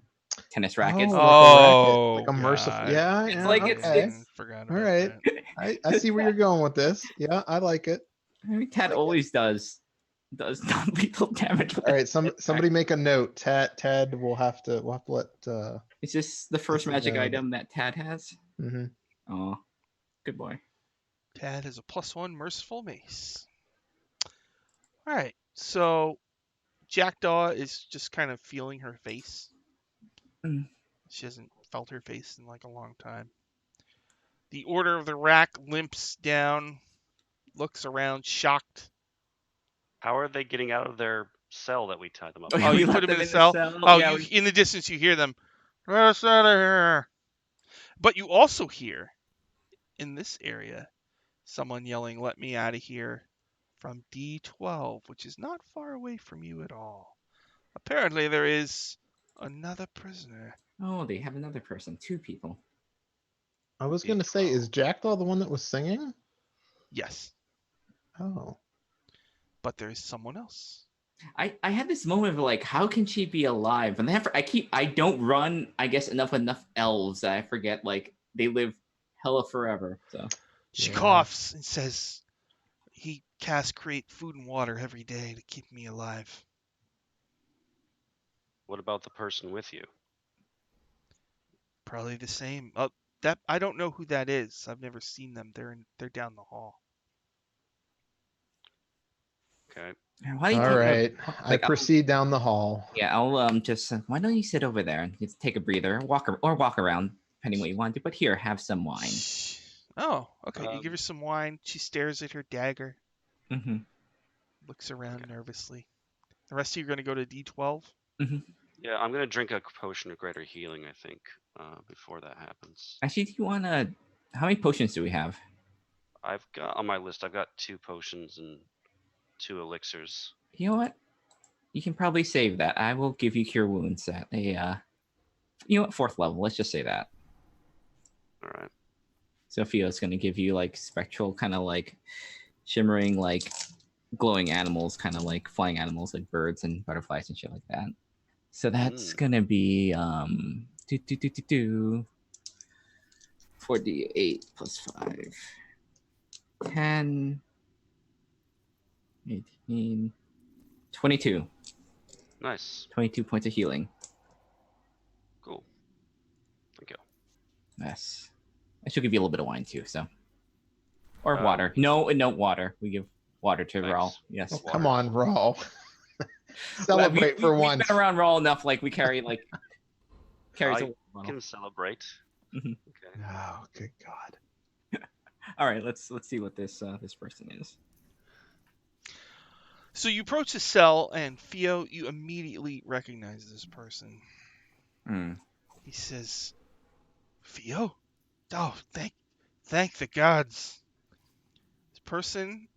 tennis racket. Like a merciful. God. Yeah, It's yeah. like okay. it's Forgot All about right. that. I see where you're going with this. Yeah, I like it. I mean, Tad always does non-lethal damage. All right, somebody make a note. Tad will have to let. Is this the first magic disadvantage. item that Tad has? Mhm. Oh, good boy. Tad has a +1 merciful mace. All right, so Jackdaw is just kind of feeling her face. Mm. She hasn't felt her face in like a long time. The Order of the Rack limps down, looks around, shocked. How are they getting out of their cell that we tied them up? Oh, in? yeah, Oh, we you left put them in them the cell? Oh, Yeah, you in the distance you hear them. Let us out of here. But you also hear in this area someone yelling, "Let me out of here," from D12, which is not far away from you at all. Apparently there is another prisoner. Oh, they have another person. 2 people. I was gonna say, is Jackdaw the one that was singing? Yes, Oh. but there is someone else. I had this moment of like, how can she be alive? And I don't run, I guess, enough elves that I forget like they live hella forever. So She Yeah. coughs and says, "He casts create food and water every day to keep me alive." What about the person with you? Probably the same. That I don't know who that is. I've never seen them. They're down the hall. Okay. why do you All take right. I like, proceed down the hall. Yeah, I'll just why don't you sit over there and just take a breather, walk around, depending what you want to do. But here, have some wine. Oh, okay. You give her some wine. She stares at her dagger, Mm-hmm. looks around nervously. The rest of you are going to go to D12. Mm-hmm. Yeah, I'm gonna drink a potion of greater healing, I think, before that happens. Actually, do you want to How many potions do we have? I've got on my list. I've got 2 potions and 2 elixirs. You know what? You can probably save that. I will give you Cure Wounds at a, you know what, 4th level. Let's just say that. All right. Sophia's going to give you like spectral, kind of like shimmering, like glowing animals, kind of like flying animals, like birds and butterflies and shit like that. So that's going to be 4d8 plus 5, 10, 18, 22. Nice. 22 points of healing. Cool. Thank you. Yes. I should give you a little bit of wine too, so. Or Um, water. No, water. We give water to Thanks. Raul. Yes. Oh, come on, Raul. Well, Celebrate for we've once. been around Raul enough, like we carry like carries a I water bottle. can celebrate. Mhm. Okay. Oh, good God. All right, let's see what this this person is. So you approach the cell, and Theo, you immediately recognize this person. Hmm. He says, "Theo, oh, thank the gods." This person,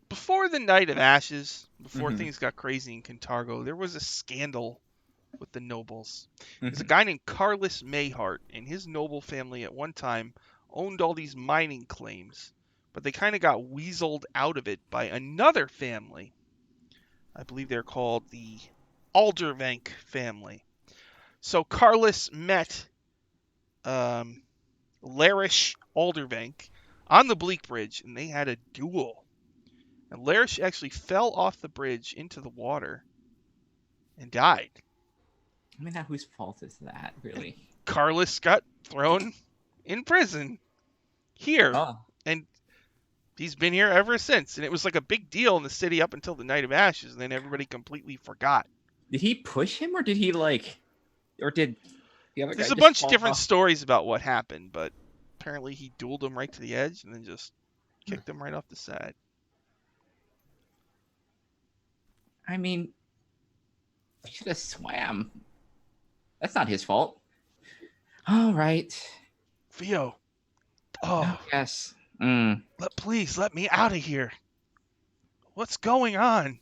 before the Night of Ashes, before Mhm. things got crazy in Cantargo, there was a scandal with the nobles. There's a Mhm. guy named Carlos Mayhart, and his noble family at one time owned all these mining claims, but they kind of got weaseled out of it by another family. I believe they're called the Aldervank family. So Carlos met Larish Aldervank on the Bleak Bridge, and they had a duel. And Larish actually fell off the bridge into the water and died. I mean, now whose fault is that, really? Carlos got thrown in prison here, Oh, and he's been here ever since. And it was like a big deal in the city up until the Night of Ashes, and then everybody completely forgot. did he push him, or did he like, or did the other guy There's a just bunch of fall different off? stories about what happened, but apparently he dueled him right to the edge and then just kicked him right off the side. I mean, he should have swam. That's not his fault. All right. Theo, oh, Yes. please let me out of here. What's going on?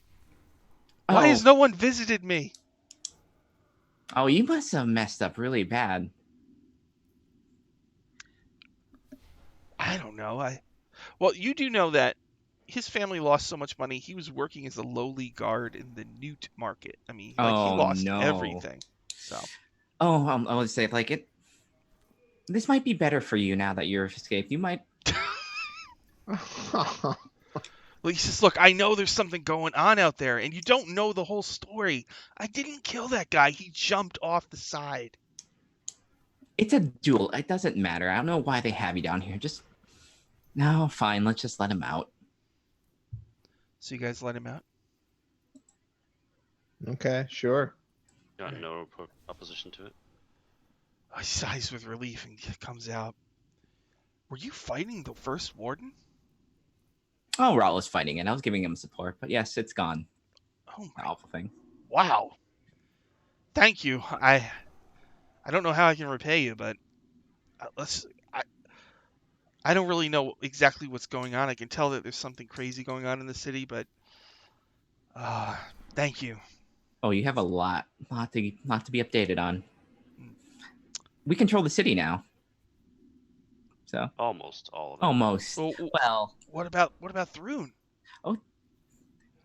Why Oh. has no one visited me? Oh, you must have messed up really bad. I don't know. Well, you do know that his family lost so much money. He was working as a lowly guard in the newt market. I mean, like he Oh lost no. everything. So Oh, I would say like it. This might be better for you now that you've escaped. You might. well, he says, "Look, I know there's something going on out there, and you don't know the whole story. I didn't kill that guy. He jumped off the side." It's a duel. It doesn't matter. I don't know why they have you down here. Just no, fine. Let's just let him out. So you guys let him out. Okay, sure. Got no opposition to it. He sighs with relief and comes out. Were you fighting the first warden? Oh, Raul was fighting it. I was giving him support, but yes, it's gone. Oh The my! awful thing. Wow. Thank you. I don't know how I can repay you, but I don't really know exactly what's going on. I can tell that there's something crazy going on in the city, but thank you. Oh, you have a lot to be updated on. We control the city now. So Almost all of it. almost. Well, what about Thrune?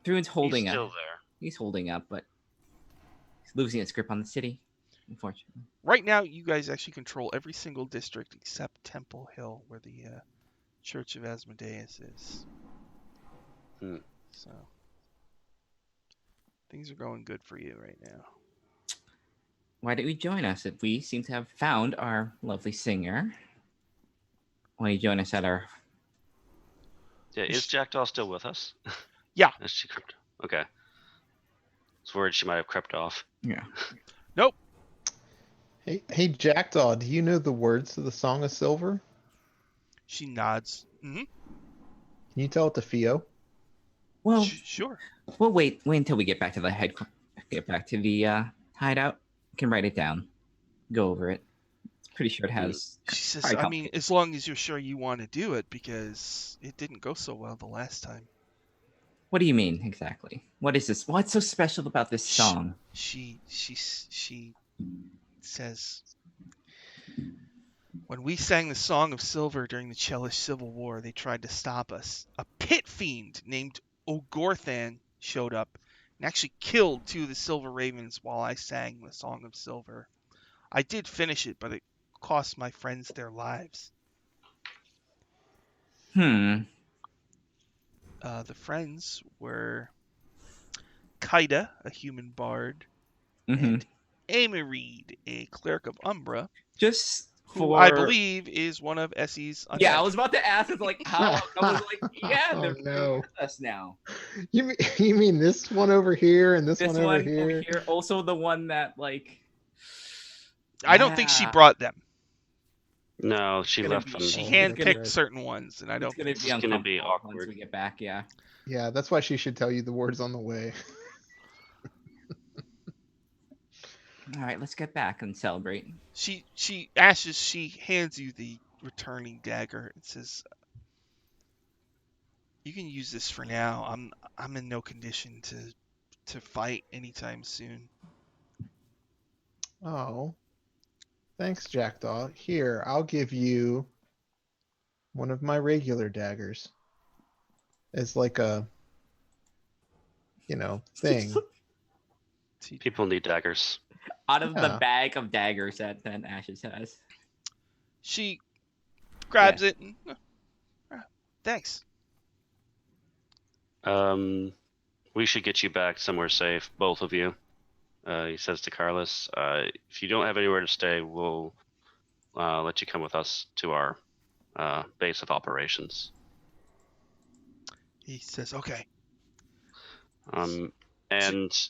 Thrune's holding He's still up. there. He's holding up, but he's losing its grip on the city, unfortunately. Right now, you guys actually control every single district except Temple Hill, where the Church of Asmodeus is. So things are going good for you right now. Why don't you join us? If we seem to have found our lovely singer. Why don't you join us at our... Yeah, is Jackdaw still with us? Yeah. Has she crept? Okay. I was worried she might have crept off. Yeah. Nope. Hey, Jackdaw, do you know the words to the Song of Silver? She nods. Mm-hmm. Can you tell it to Theo? Well, Sure. we'll wait until we get back to the hideout. We can write it down. Go over it. Pretty sure it Hmm. has. She says, Probably I mean, complicated. as long as you're sure you want to do it, because it didn't go so well the last time. What do you mean exactly? What is this? What's so special about this Sh- song? She says, when we sang the Song of Silver during the Chelish Civil War, they tried to stop us. A pit fiend named Ogorthan showed up and actually killed 2 of the Silver Ravens while I sang the Song of Silver. I did finish it, but it cost my friends their lives. Hmm. The friends were Kaida, a human bard, Mm-hmm. and Reed, a cleric of Umbra, Just who I for believe is one of Essie's undead. yeah, I was about to ask. It's like how I was like, yeah, Oh, they're no. with us now. You mean this one over here and this This one over one over here? here, also the one that like. I don't think she Ah, brought them. No, she gonna left be- them. She Oh, that's handpicked right. certain ones, and I it's don't gonna think be It's gonna be uncomfortable once awkward. we get back. Yeah. Yeah, that's why she should tell you the words on the way. All right, let's get back and celebrate. she hands you the returning dagger and says, "You can use this for now. I'm in no condition to fight anytime soon." Oh, thanks, Jackdaw. Here, I'll give you one of my regular daggers as like a, thing. She, People need daggers. Out of the Yeah. bag of daggers that Ashes has. she grabs it and, thanks. We should get you back somewhere safe, both of you. He says to Carlos, if you don't have anywhere to stay, we'll let you come with us to our base of operations. He says, "Okay." And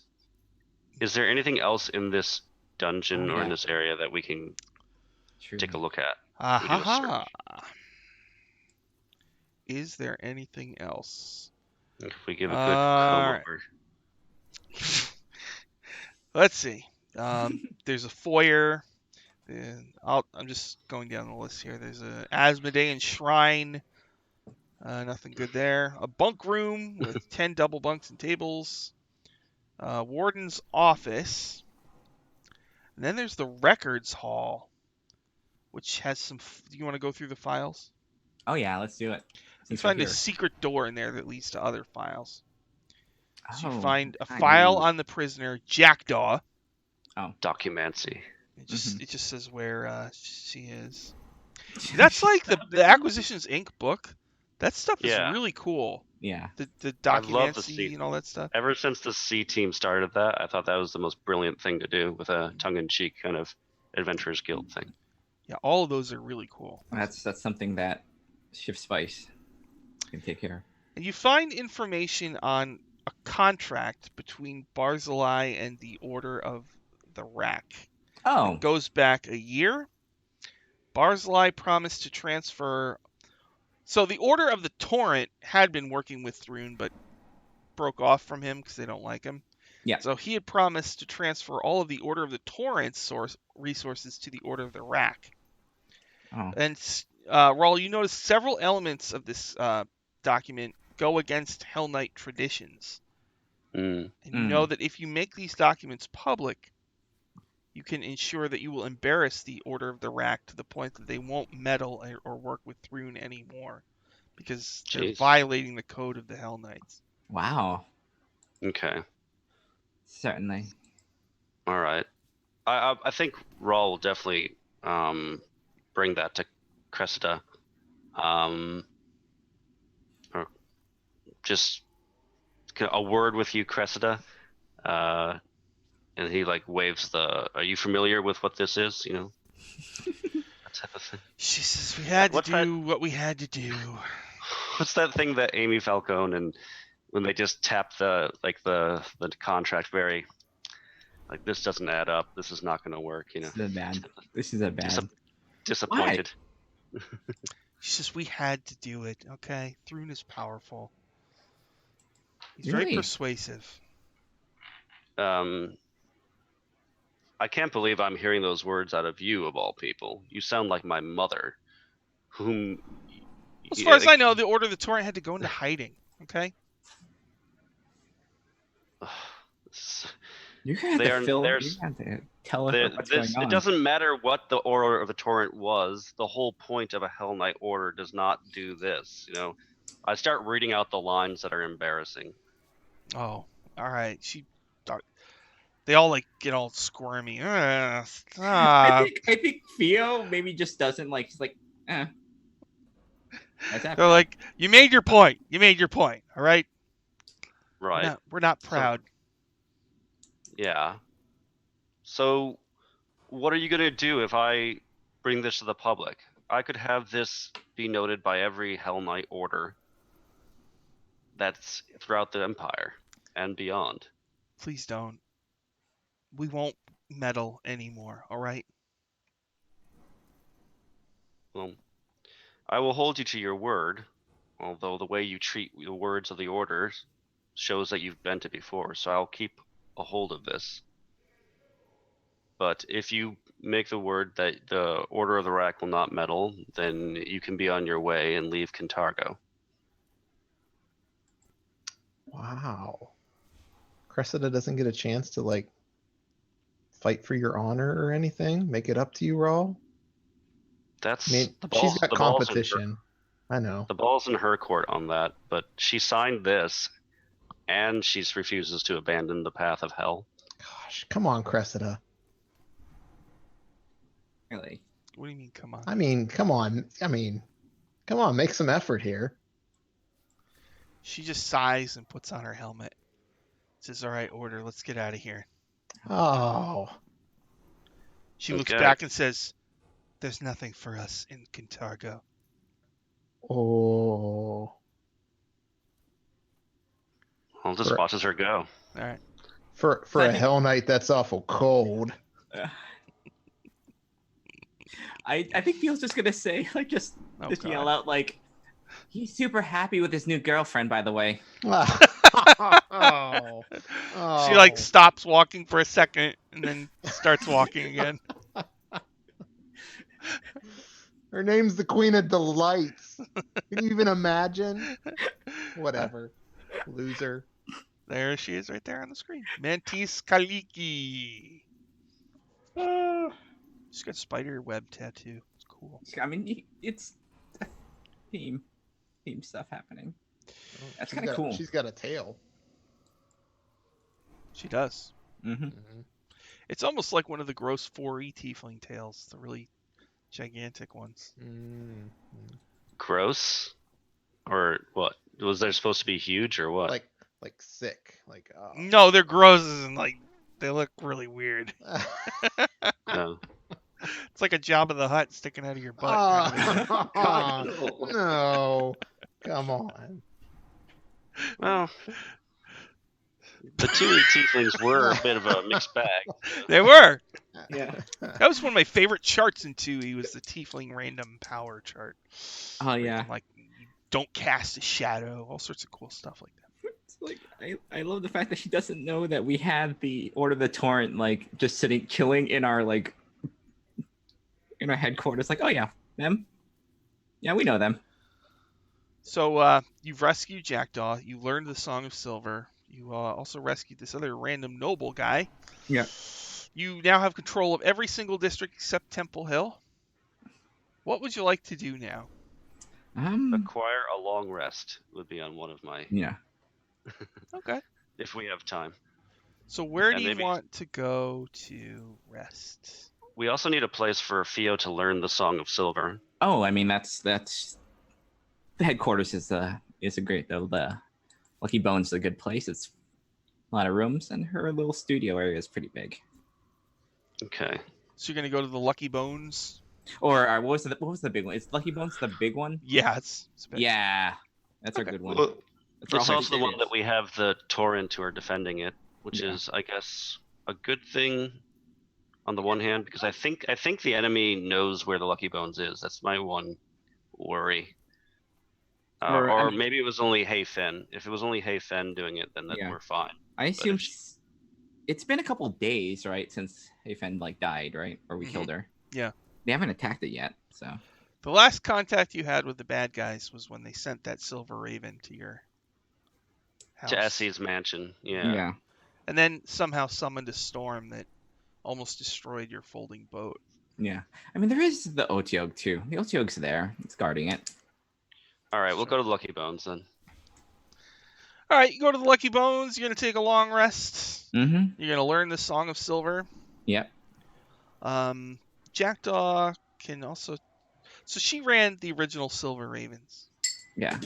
is there anything else in this dungeon Oh, or in yeah. this area that we can True. take a look at? Ah We ha do a search. ha. Is there anything else? If we give a good comb Alright. over. Let's see. There's a foyer. And I'm just going down the list here. There's a Asmodean shrine. Nothing good there. A bunk room with 10 double bunks and tables. Warden's office. And then there's the records hall, which has some. Do you want to go through the files? Oh yeah, let's do it. You Since we're find a here. secret door in there that leads to other files. So you Oh, find a I file need- on the prisoner Jackdaw. Documancy. It just Mhm. it just says where she is. That's like the Acquisitions Inc. book. That stuff is Yeah. really cool. Yeah. The I love the documancy and all that stuff. Ever since the C team started that, I thought that was the most brilliant thing to do with a tongue-in-cheek kind of Adventurers Guild thing. Yeah, all of those are really cool. That's something that Shift Spice can take care of. And you find information on a contract between Barzillai and the Order of the Rack. Oh. It goes back a year. Barzillai promised to transfer. So the Order of the Torrent had been working with Thrune, but broke off from him because they don't like him. Yeah. So he had promised to transfer all of the Order of the Torrent resources to the Order of the Rack. Oh. And Raul, you notice several elements of this document go against Hell Knight traditions. Mm. And you know that if you make these documents public, you can ensure that you will embarrass the Order of the Rack to the point that they won't meddle or work with Thrune anymore, because they're Jeez. violating the code of the Hell Knights. Wow. Okay. Certainly. All right. I think Raul will definitely bring that to Cressida. Or just a word with you, Cressida. And he like waves the. Are you familiar with what this is? You know, that type of thing. She says, "We had to What's that? do what we had to do." What's that thing that Amy Falcone and when they just tap the contract very like this doesn't add up. This is not going to work. You know. This is a bad. Disappointed. She says, "We had to do it, okay? Thrune is powerful. He's very Really? persuasive." I can't believe I'm hearing those words out of you, of all people. You sound like my mother, whom. As far as Yeah, I know, the Order of the Torrent had to go into hiding. Okay. You're gonna have they to are. fill. You're There's. gonna have to tell her what's going It on. doesn't matter what the Order of the Torrent was. The whole point of a Hell Knight Order does not do this. I start reading out the lines that are embarrassing. Oh, all right. They all like get all squirmy. Stop. I think Theo maybe just doesn't like. He's like, eh. That's They're happening. like, you made your point. You made your point. All right. Right. We're not So, proud. yeah. So, what are you gonna do if I bring this to the public? I could have this be noted by every Hell Knight Order that's throughout the Empire and beyond. Please don't. We won't meddle anymore. All right. Well, I will hold you to your word, although the way you treat the words of the orders shows that you've bent it before, so I'll keep a hold of this. But if you make the word that the Order of the Rack will not meddle, then you can be on your way and leave Kintargo. Wow. Cressida doesn't get a chance to like fight for your honor or anything. Make it up to you, Rawl. That's I mean, the she's balls. got The balls in her. competition. I know. The ball's in her court on that. But she signed this, and she refuses to abandon the path of hell. Gosh, come on, Cressida. Really? What do you mean? Come on. I mean, come on. Come on, make some effort here. She just sighs and puts on her helmet. Says, "All right, Order. Let's get out of here." Oh. She looks Okay. back and says, "There's nothing for us in Kintargo." Oh. Well, just For- watches her go. All right. For a Hell Knight, that's awful cold. I think Theo's just gonna say like just yell out like, he's super happy with his new girlfriend, by the way. Oh. She like stops walking for a second and then starts walking again. Her name's the Queen of Delights. Can you even imagine? Whatever. Loser. There she is right there on the screen. Mantis Kaliki. She's got spider web tattoo. It's cool. I mean, it's theme stuff happening. That's kind of cool. She's got a tail. She does. Mm-hmm. It's almost like one of the gross 4E tiefling tails, the really gigantic ones. Gross? Or what? Was there supposed to be huge or what? Like sick. Like No, they're gross and like they look really weird. No. It's like a Jabba the Hutt sticking out of your butt. No. Come on. Well, the 2E tieflings were a bit of a mixed bag. They were. Yeah. That was one of my favorite charts in 2E was the tiefling random power chart. Oh yeah. Like you don't cast a shadow, all sorts of cool stuff like that. It's like I love the fact that she doesn't know that we had the Order of the Torrent like just sitting chilling in our headquarters. Like, oh yeah, them. Yeah, we know them. So you've rescued Jackdaw. You learned the Song of Silver. You also rescued this other random noble guy. Yeah. You now have control of every single district except Temple Hill. What would you like to do now? Acquire a long rest would be on one of my. Yeah. Okay. If we have time. So where do you maybe- want to go to rest? We also need a place for Theo to learn the Song of Silver. Oh, I mean that's the headquarters is a great though. The Lucky Bones is a good place. It's a lot of rooms, and her little studio area is pretty big. Okay. So you're gonna go to the Lucky Bones? Or what was the big one? Is Lucky Bones the big one? Yeah, it's big. Yeah, that's Okay. a good one. Well, That's where it's all her also the one shit that is. we have the Torrent who are defending it, which Yeah. is, I guess, a good thing on the one hand, because I think the enemy knows where the Lucky Bones is. That's my one worry. I mean- maybe it was only Hey Fen. If it was only Hey Fen doing it, then Yeah. we're fine. I assume. it's been a couple days, right, since Heifen like died, right, or we Mhm. killed her. Yeah. They haven't attacked it yet, so The last contact you had with the bad guys was when they sent that silver raven to your house. To Essie's mansion. Yeah. yeah. And then somehow summoned a storm that almost destroyed your folding boat. Yeah. I mean, there is the Otyog too. The Otyog's there. It's guarding it. All right, we'll Sure. go to the Lucky Bones then. All right, you go to the Lucky Bones. You're gonna take a long rest. Mm-hmm. You're gonna learn the Song of Silver. Yep. Jackdaw can also. So she ran the original Silver Ravens, Yeah.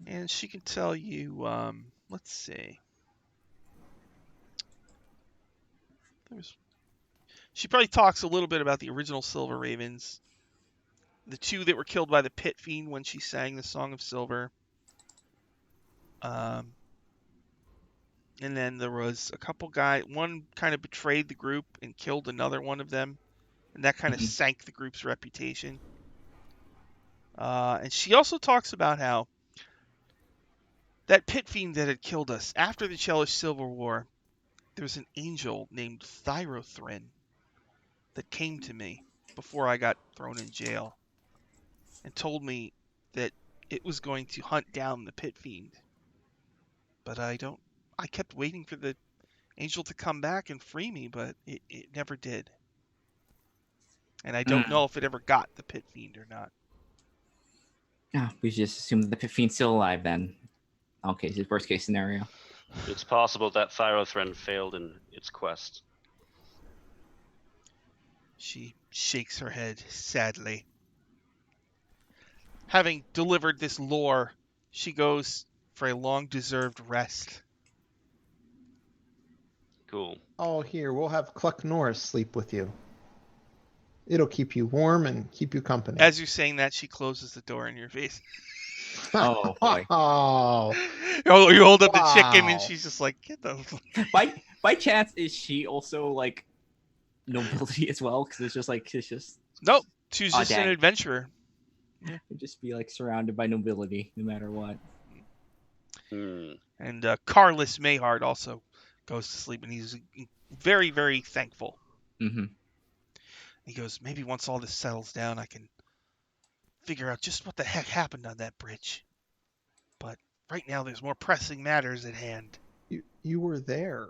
and she can tell you. Let's see. She probably talks a little bit about the original Silver Ravens, the two that were killed by the Pit Fiend when she sang the Song of Silver. And then there was a couple guys. One kind of betrayed the group and killed another one of them, and that kind of Mhm. sank the group's reputation. And she also talks about how that Pit Fiend that had killed us after the Chelish Civil War, there was an angel named Thyrothryn that came to me before I got thrown in jail and told me that it was going to hunt down the Pit Fiend. But I kept waiting for the angel to come back and free me, but it never did. And I don't know if it ever got the Pit Fiend or not. Yeah, we just assume that the Pit Fiend's still alive then. Okay, it's worst case scenario. It's possible that Thyrothrend failed in its quest. She shakes her head sadly. Having delivered this lore, she goes for a long-deserved rest. Cool. Oh, here, we'll have Cluck Norris sleep with you. It'll keep you warm and keep you company. As you're saying that, she closes the door in your face. Oh, boy. Oh, You hold up the chicken, and Wow. she's just like, "Get the." By chance, is she also like nobility as well? Because it's just Nope, she's Aw, just an dang. adventurer. it'd just be like surrounded by nobility no matter what. Hmm. And Carlos Mayhard also goes to sleep, and he's very, very thankful. Mm-hmm. He goes, maybe once all this settles down, I can figure out just what the heck happened on that bridge. But right now, there's more pressing matters at hand. you were there.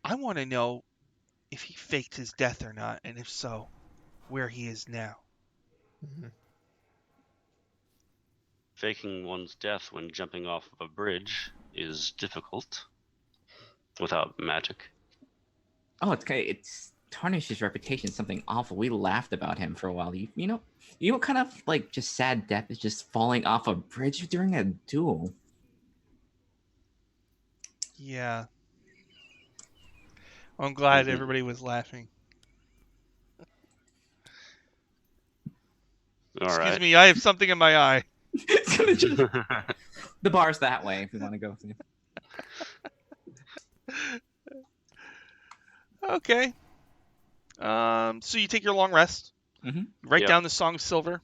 I want to know if he faked his death or not, and if so, where he is now. Mhm. Faking one's death when jumping off of a bridge is difficult without magic. Oh, it's tarnished his reputation. Something awful. We laughed about him for a while. You know what kind of like just sad death is just falling off a bridge during a duel. Yeah. I'm glad Mhm. everybody was laughing. All Excuse right. me, I have something in my eye. The bar's that way if we want to go. Okay. So you take your long rest. Mhm. Write Yep. down the Song of Silver.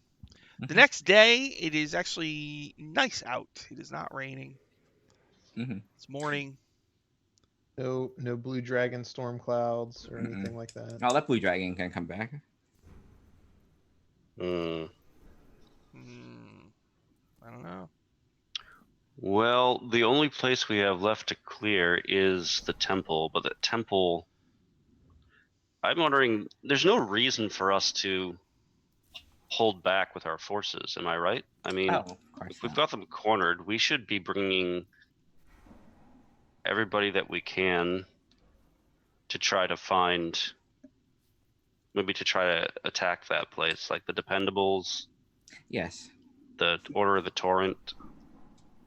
The Mhm. next day, it is actually nice out. It is not raining. Mhm. It's morning. No blue dragon storm clouds or Mm-mm. anything like that. Oh, that blue dragon can come back. Hmm. I don't know. Well, the only place we have left to clear is the temple, but the temple, I'm wondering, there's no reason for us to hold back with our forces, am I right? I mean, Oh, of course if we've not. got them cornered, we should be bringing everybody that we can to try to find, maybe to try to attack that place, like the Dependables, Yes. the Order of the Torrent.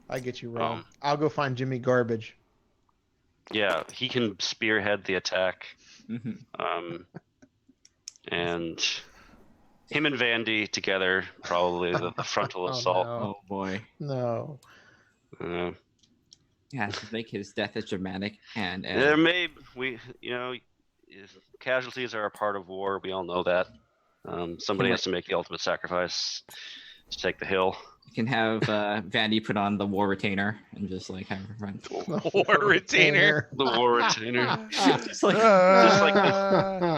I get you, Ro. Um, I'll go find Jimmy Garbage. Yeah, he can spearhead the attack. Mhm. And him and Vandy together, probably the frontal Oh, assault. no. Oh boy. No. Yeah, to make his death as dramatic and There may casualties are a part of war. We all know that. Somebody Him has to make the ultimate sacrifice to take the hill. You can have Vandy put on the war retainer and just like have her run. War retainer. The war retainer. Just like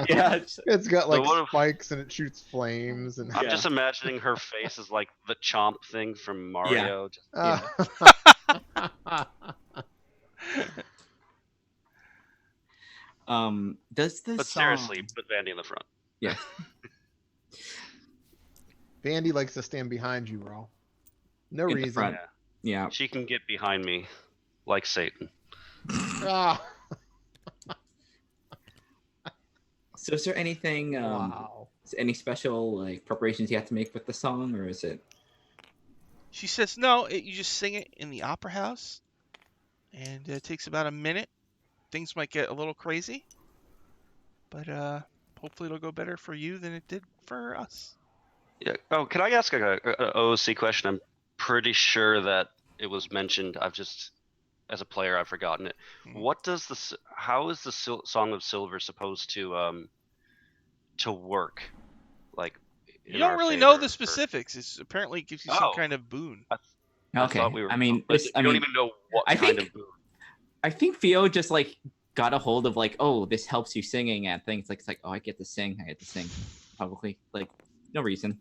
Yeah. It's got like what if- spikes and it shoots flames and. I'm Yeah. just imagining her face as like the chomp thing from Mario. Just- Does this but song... seriously, put Vandy in the front. Yeah. Vandy likes to stand behind you, Raw. No In the reason. front. Yeah. She can get behind me, like Satan. Ah, So is there anything wow. any special like preparations you have to make with the song, or is it... She says, no, you just sing it in the opera house, and it takes about a minute. Things might get a little crazy, but hopefully it'll go better for you than it did for us. Yeah. Oh, can I ask a OOC question? I'm pretty sure that it was mentioned. I've just, as a player, I've forgotten it. What does the? How is the Song of Silver supposed to work? Like, You in don't our really know favor, the or- specifics. It's apparently it gives you some Oh. kind of boon. I Okay. thought we were. I mean, but this, we don't even know what I kind think- of boon. I think Theo just like got a hold of like, oh, this helps you singing and things. Like it's like, oh, I get to sing. Publicly. Like, no reason.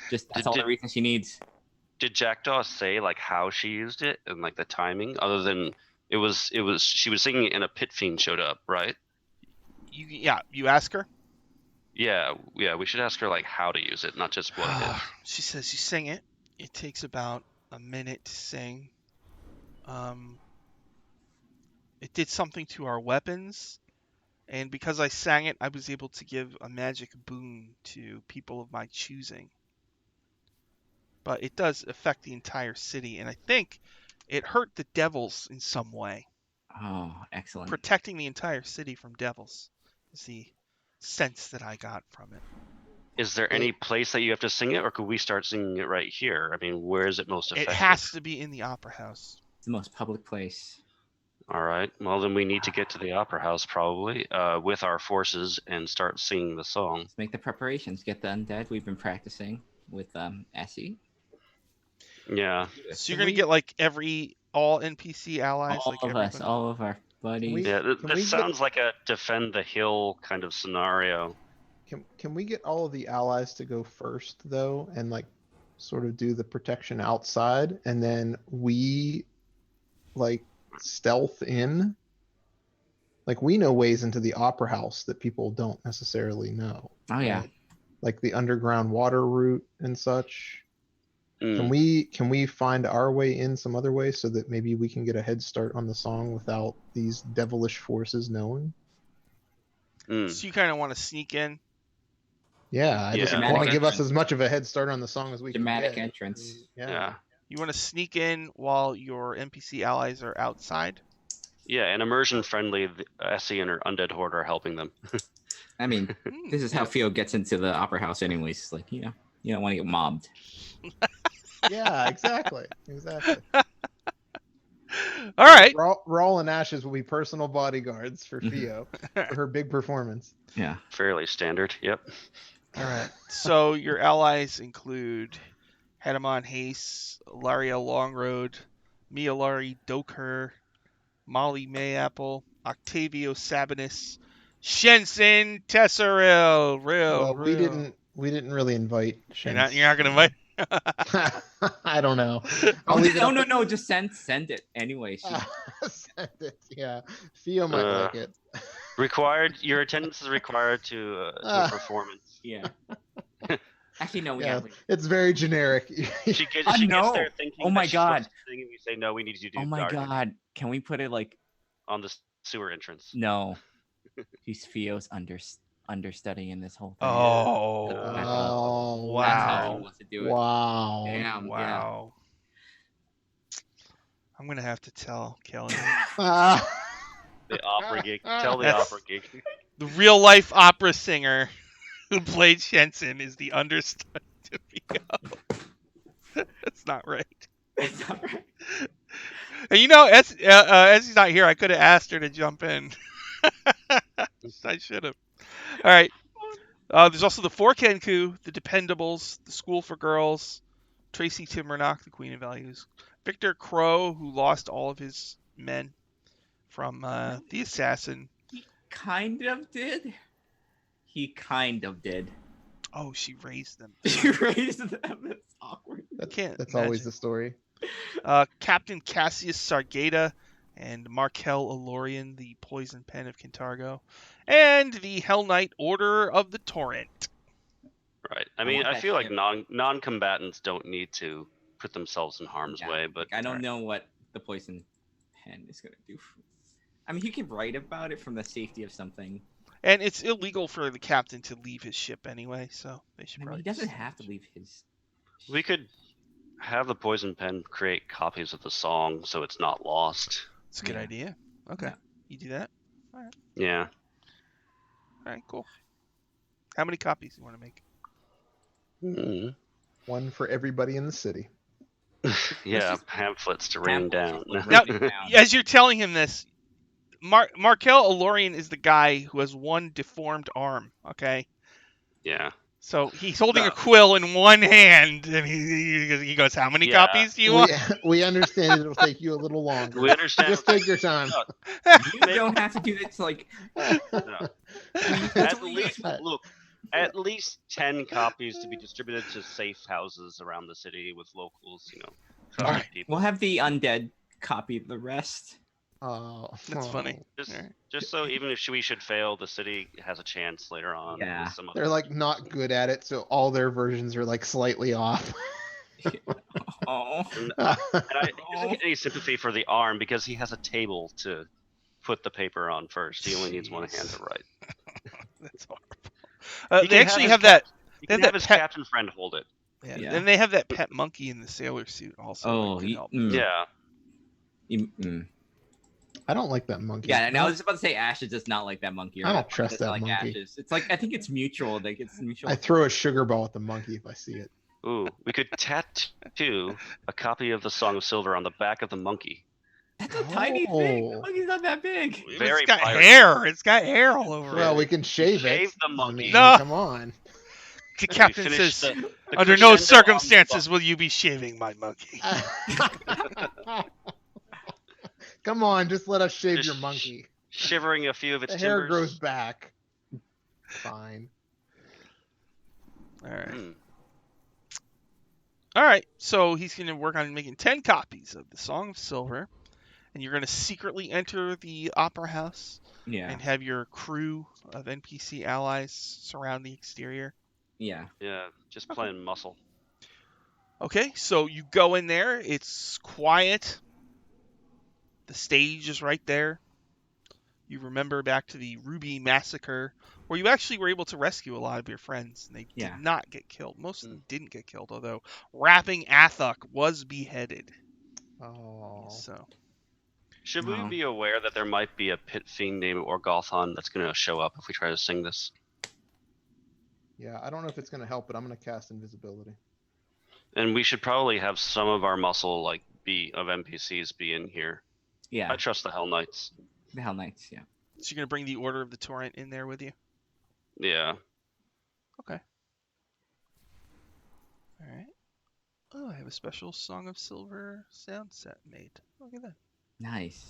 Just that's all the reason she needs. Did Jackdaw say like how she used it and like the timing, other than it was she was singing it and a pit fiend showed up, right? You ask her. Yeah, we should ask her like how to use it, not just what it is. She says you sing it. It takes about a minute to sing. It did something to our weapons, and because I sang it, I was able to give a magic boon to people of my choosing. But it does affect the entire city, and I think it hurt the devils in some way. Oh, excellent. Protecting the entire city from devils is the sense that I got from it. Is there any place that you have to sing it, or could we start singing it right here? I mean, where is it most effective? It has to be in the opera house. It's the most public place. All right. Well, then we need to get to the opera house probably with our forces and start singing the song. Let's make the preparations. Get the undead. We've been practicing with Essie. Yeah. So you're gonna get like all NPC allies, All like of everybody. us, all of our buddies. Yeah. Can we This sounds like a defend the hill kind of scenario. Can we get all of the allies to go first though, and like sort of do the protection outside, and then we like stealth in? Like we know ways into the opera house that people don't necessarily know. Oh yeah. right? Like the underground water route and such. Mm. Can we find our way in some other way so that maybe we can get a head start on the song without these devilish forces knowing? Mm. So you kind of want to sneak in. Yeah, I just Yeah. want to give us Dramatic as much of a head start on the song as we Dramatic can get. entrance. Yeah. You want to sneak in while your NPC allies are outside. Yeah, and immersion friendly. Essie and her undead horde are helping them. I mean, this is how Theo gets into the opera house anyways. It's like, you don't want to get mobbed. Yeah, exactly. Exactly. All right. Rawl and Ashes will be personal bodyguards for Theo for her big performance. Yeah. Fairly standard. Yep. All right. So your allies include Hedamon Hayes, Laria Longroad, Mialari Doker, Molly Mayapple, Octavio Sabanus, Shensen Tesseril. Well, we didn't really invite You're Shen. not gonna invite. I don't know. Oh, I'll leave it up no. Just send it anyway. Send it. Yeah, Theo might like it. Required. Your attendance is required to a performance. Yeah. Actually, no. We Yeah, gotta leave. it's very generic. She gets no. there thinking. Oh my that she's supposed God. to sing, and we say no. We need you to do. Oh my dark God. Can we put it like... on the sewer entrance. No. He's Theo's understudy in this whole thing. Oh. That's Oh, how she Wow. wants to do it. Wow. Damn. Wow. I'm gonna have to tell Kelly. Ah. The opera gig. Tell the That's- opera gig. The real life opera singer who played Shensen is the understudy to Theo. That's not right. It's not right. And as he's not here, I could have asked her to jump in. I should have. All right. There's also the Four Kenku, the Dependables, the School for Girls, Tracy Timbernock, the Queen of Values. Victor Crow, who lost all of his men from the assassin. He kind of did. He kind of did. Oh, she raised them. She raised them. It's awkward. That's always the story. Captain Cassius Sargata and Markel Alorian, the Poison Pen of Kintargo. And the Hell Knight Order of the Torrent. Right. I mean, want I that feel like ship. non-combatants don't need to put themselves in harm's Yeah, way, but I don't know what the Poison Pen is going to do. I mean, he could write about it from the safety of something. And it's illegal for the captain to leave his ship anyway, so they should I mean, probably he doesn't just- have to leave his. we could have the Poison Pen create copies of the song so it's not lost. It's a good Yeah. idea. Okay. Yeah. You do that? Yeah. All right, cool. How many copies do you want to make? Hmm. One for everybody in the city. Yeah, just- pamphlets to rain down. Now, Write it down. as you're telling him this, Markel Alorian is the guy who has one deformed arm, okay? Yeah. So he's holding a No. quill in one hand, and he goes, how many Yeah. copies do you want? We understand it'll take you a little longer. We understand. Just take your time. You don't have to do this. Like, No. that's At what least, you- look, at least 10 copies to be distributed to safe houses around the city with locals, trusted Alright. people. we'll have the undead copy the rest. Oh, That's funny. Just, Alright. just so even if we should fail, the city has a chance later on. Yeah. With some other They're like not good at it, so all their versions are like slightly off. Oh, And I he doesn't get any sympathy for the arm because he has a table to put the paper on first. He only needs one hand to write. That's horrible. He They can actually his have cap- that. He they have can have that his pet- captain friend hold it. Yeah. Yeah. And they have that pet monkey in the sailor suit also. oh, that could help. Yeah. I don't like that monkey. Yeah, and I was about to say Ashes does not like that monkey. Or I don't Ashes trust doesn't that like monkey. Ashes. It's like I think it's mutual. Like it's mutual. I throw a sugar ball at the monkey if I see it. Ooh, we could tattoo a copy of the Song of Silver on the back of the monkey. That's a tiny thing. The Oh. monkey's not that big. Very It's got pirate. hair. It's got hair all over Well, it. we can shave it. Shave the I monkey. mean, No. come on. The We captain finish says, the under no crescendo on the circumstances will you be shaving my monkey. Come on, just let us shave Just your monkey. shivering a few of its The hair timbers. grows back. Fine. All right. Hmm. All right. So he's going to work on making 10 copies of the Song of Silver. And you're going to secretly enter the opera house Yeah, and have your crew of NPC allies surround the exterior. yeah. Yeah, just playing muscle. Okay, so you go in there. It's quiet. The stage is right there. You remember back to the Ruby Massacre, where you actually were able to rescue a lot of your friends. And they Yeah. did not get killed. Most of them didn't get killed, although Rapping Athok was beheaded. Oh. So Should No. we be aware that there might be a pit fiend named Orgothon that's going to show up if we try to sing this? Yeah, I don't know if it's gonna help, but I'm gonna cast invisibility. And we should probably have some of our muscle, like, of NPCs be in here. Yeah, I trust the Hell Knights. the Hell Knights. Yeah. you're going to bring the Order of the Torrent in there with you? Yeah. Okay. All right. Oh, I have a special Song of Silver sound set made. Look at that. Nice.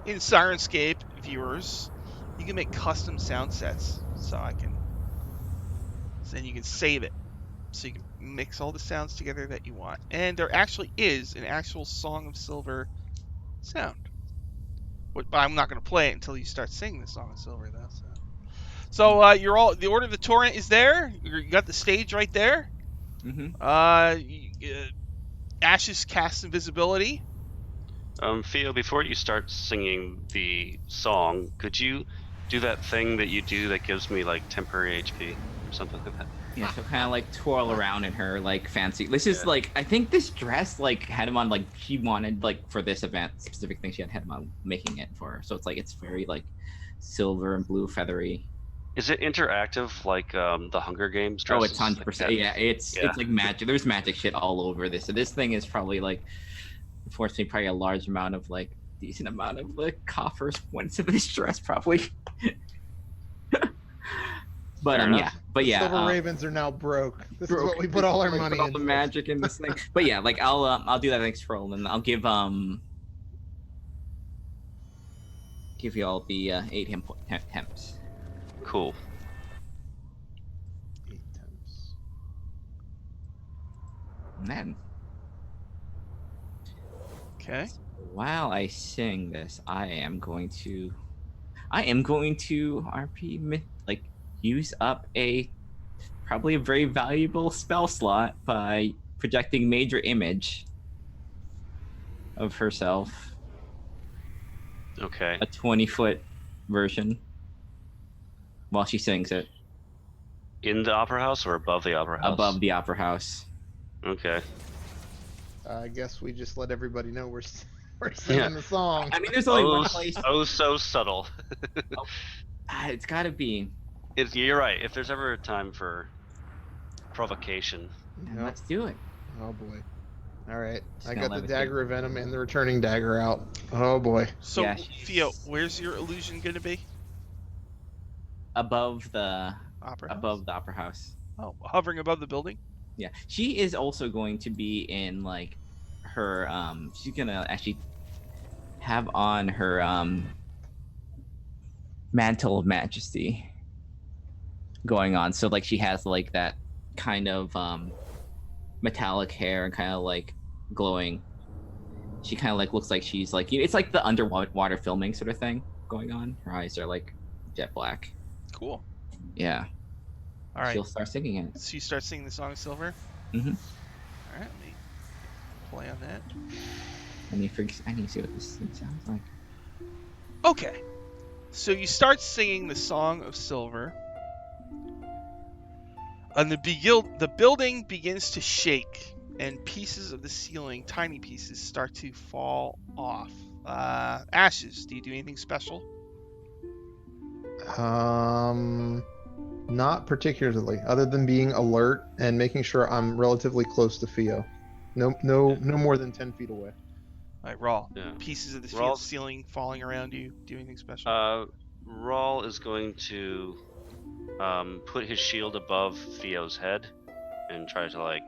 In Syrinscape, viewers, you can make custom sound sets. So then you can save it. So you can mix all the sounds together that you want. And there actually is an actual Song of Silver sound. But I'm not going to play it until you start singing the Song of Silver, though. So you're all the Order of the Torrent is there. You got the stage right there. Mm-hmm. Ashes cast invisibility. Theo, before you start singing the song, could you do that thing that you do that gives me, like, temporary HP or something like that? Yeah, so kind of like twirl around in her like fancy. This is Yeah. like I think this dress like had him on like she wanted like for this event specific thing she had him on making it for her. So it's like it's very like silver and blue feathery. Is it interactive like the Hunger Games Oh, dresses? it's like 100%. that? Yeah, it's like magic. There's magic shit all over this. So this thing is probably like, unfortunately, probably a large amount of like decent amount of like coffers went to this dress probably. But Fair yeah, enough. but yeah. Silver Ravens are now broke. This is broke. what we put all our Like, money put all into. the magic in this thing. But yeah, like I'll do that next scroll, and I'll give you all the 8 temps. Cool. 8 temps. And then Okay. while I sing this, I am going to RP like use up probably a very valuable spell slot by projecting major image of herself, Okay. a 20-foot version, while she sings it In the opera house or above the opera house? above the opera house. Okay. I guess we just let everybody know we're singing the song. I mean, there's only one Oh, place. so subtle. It's got to be. You're right. If there's ever a time for provocation, And Yep. let's do it. Oh boy. All right. Just I gonna got the levitate. dagger of venom and the returning dagger out. Oh boy. So, Yeah, Theo, where's your illusion gonna be? Above the Opera house? above the opera house. Oh, hovering above the building? Yeah, she is also going to be in like her. She's gonna actually have on her mantle of majesty going on. So like she has like that kind of metallic hair and kind of like glowing. She kind of like looks like she's like it's like the underwater filming sort of thing going on. Her eyes are like jet black. Cool. Yeah. All right. She'll start singing it. So you start singing the Song of Silver? Mm-hmm. All right, let me play on that. I need to see what this thing sounds like. Okay. So you start singing the Song of Silver. And the building begins to shake, and pieces of the ceiling, tiny pieces, start to fall off. Ashes, do you do anything special? Not particularly, other than being alert and making sure I'm relatively close to Theo. No more than 10 feet away. All right, Raw. Yeah. Pieces of the Raw- ceiling falling around you. Do anything special? Rawl is going to put his shield above Theo's head and try to like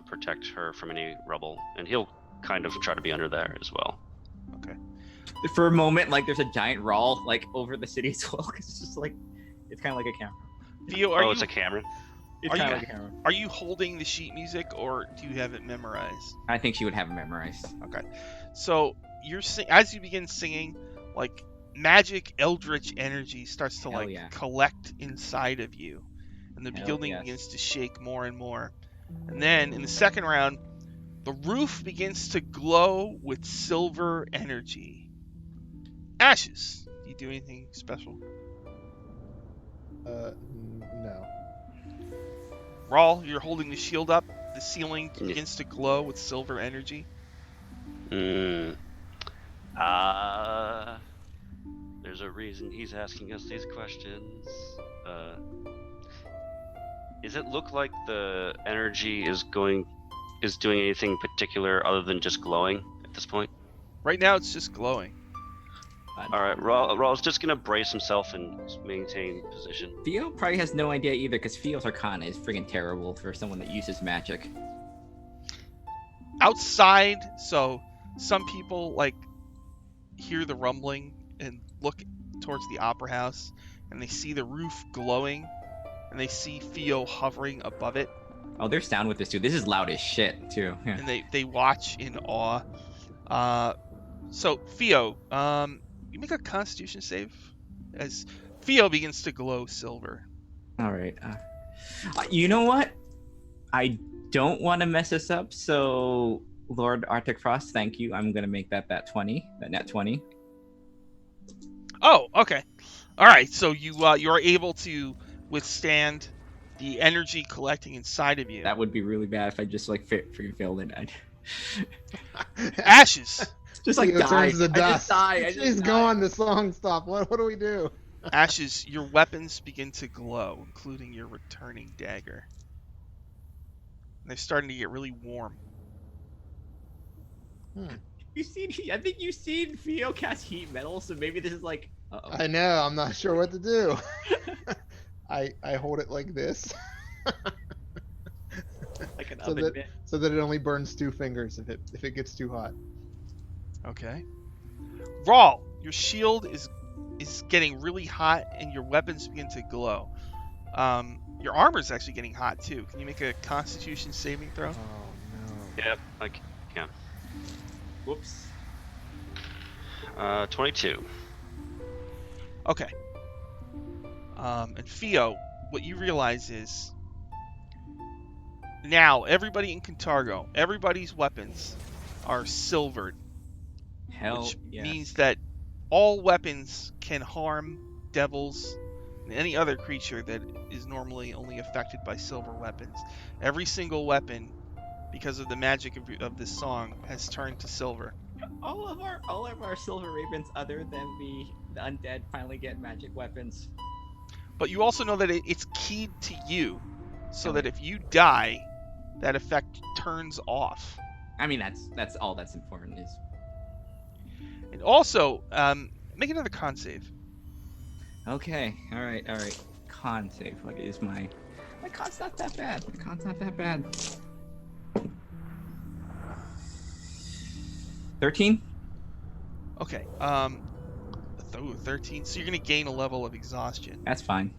protect her from any rubble, and he'll kind of try to be under there as well. Okay. For a moment, like there's a giant rawl like over the city as well. 'Cause it's just like it's kind of like a camera. Theo, It's a camera. It's Are kind you- of like a camera. are you holding the sheet music, or do you have it memorized? I think she would have it memorized. Okay. So as you begin singing, like magic eldritch energy starts to Hell like yeah. collect inside of you, and the Hell building yes. begins to shake more and more. And then in the second round, the roof begins to glow with silver energy. Ashes, do you do anything special? No. Rawl, you're holding the shield up. The ceiling Yeah. begins to glow with silver energy. There's a reason he's asking us these questions. Does it look like the energy is doing anything particular other than just glowing at this point? Right now, it's just glowing. All right, Raw's just gonna brace himself and maintain position. Theo probably has no idea either because Theo's Arcana is friggin' terrible for someone that uses magic. Outside, so some people like hear the rumbling and look towards the opera house, and they see the roof glowing, and they see Theo hovering above it, Oh, they're down with this too. This is loud as shit too. Yeah. and they watch in awe. So Theo, you make a Constitution save as Theo begins to glow silver. All right. You know what? I don't want to mess this up, so Lord Arctic Frost, thank you. I'm gonna make that net 20. Oh, okay. All right. So you're able to withstand the energy collecting inside of you. That would be really bad if I just like freaking failed it. Ashes. Just like Theo die. turns to I dust. just die. I just He's die. gone. The song stopped. What do we do? Ashes, your weapons begin to glow, including your returning dagger. And they're starting to get really warm. I think you've seen Theo cast heat metal, so maybe this is like. Uh-oh. I know. I'm not sure what to do. I hold it like this, Like an so oven that mitt. so that it only burns 2 fingers if it gets too hot. Okay. Rawl, your shield is getting really hot, and your weapons begin to glow. Your armor is actually getting hot too. Can you make a Constitution saving throw? Oh no. Yep, I can. Whoops. 22. Okay. And Theo, what you realize is now everybody in Cantargo, everybody's weapons are silvered, Hell which yes. means that all weapons can harm devils and any other creature that is normally only affected by silver weapons. Every single weapon, because of the magic of this song, has turned to silver. all of our silver ravens, other than the undead, finally get magic weapons. But you also know that it's keyed to you, so Oh, that yeah. if you die, that effect turns off. I mean, that's all that's important is. And also, make another con save. Okay, all right. Con save. What is my con's not that bad. My con's not that bad. 13. Okay. 13. So you're gonna gain a level of exhaustion. That's fine.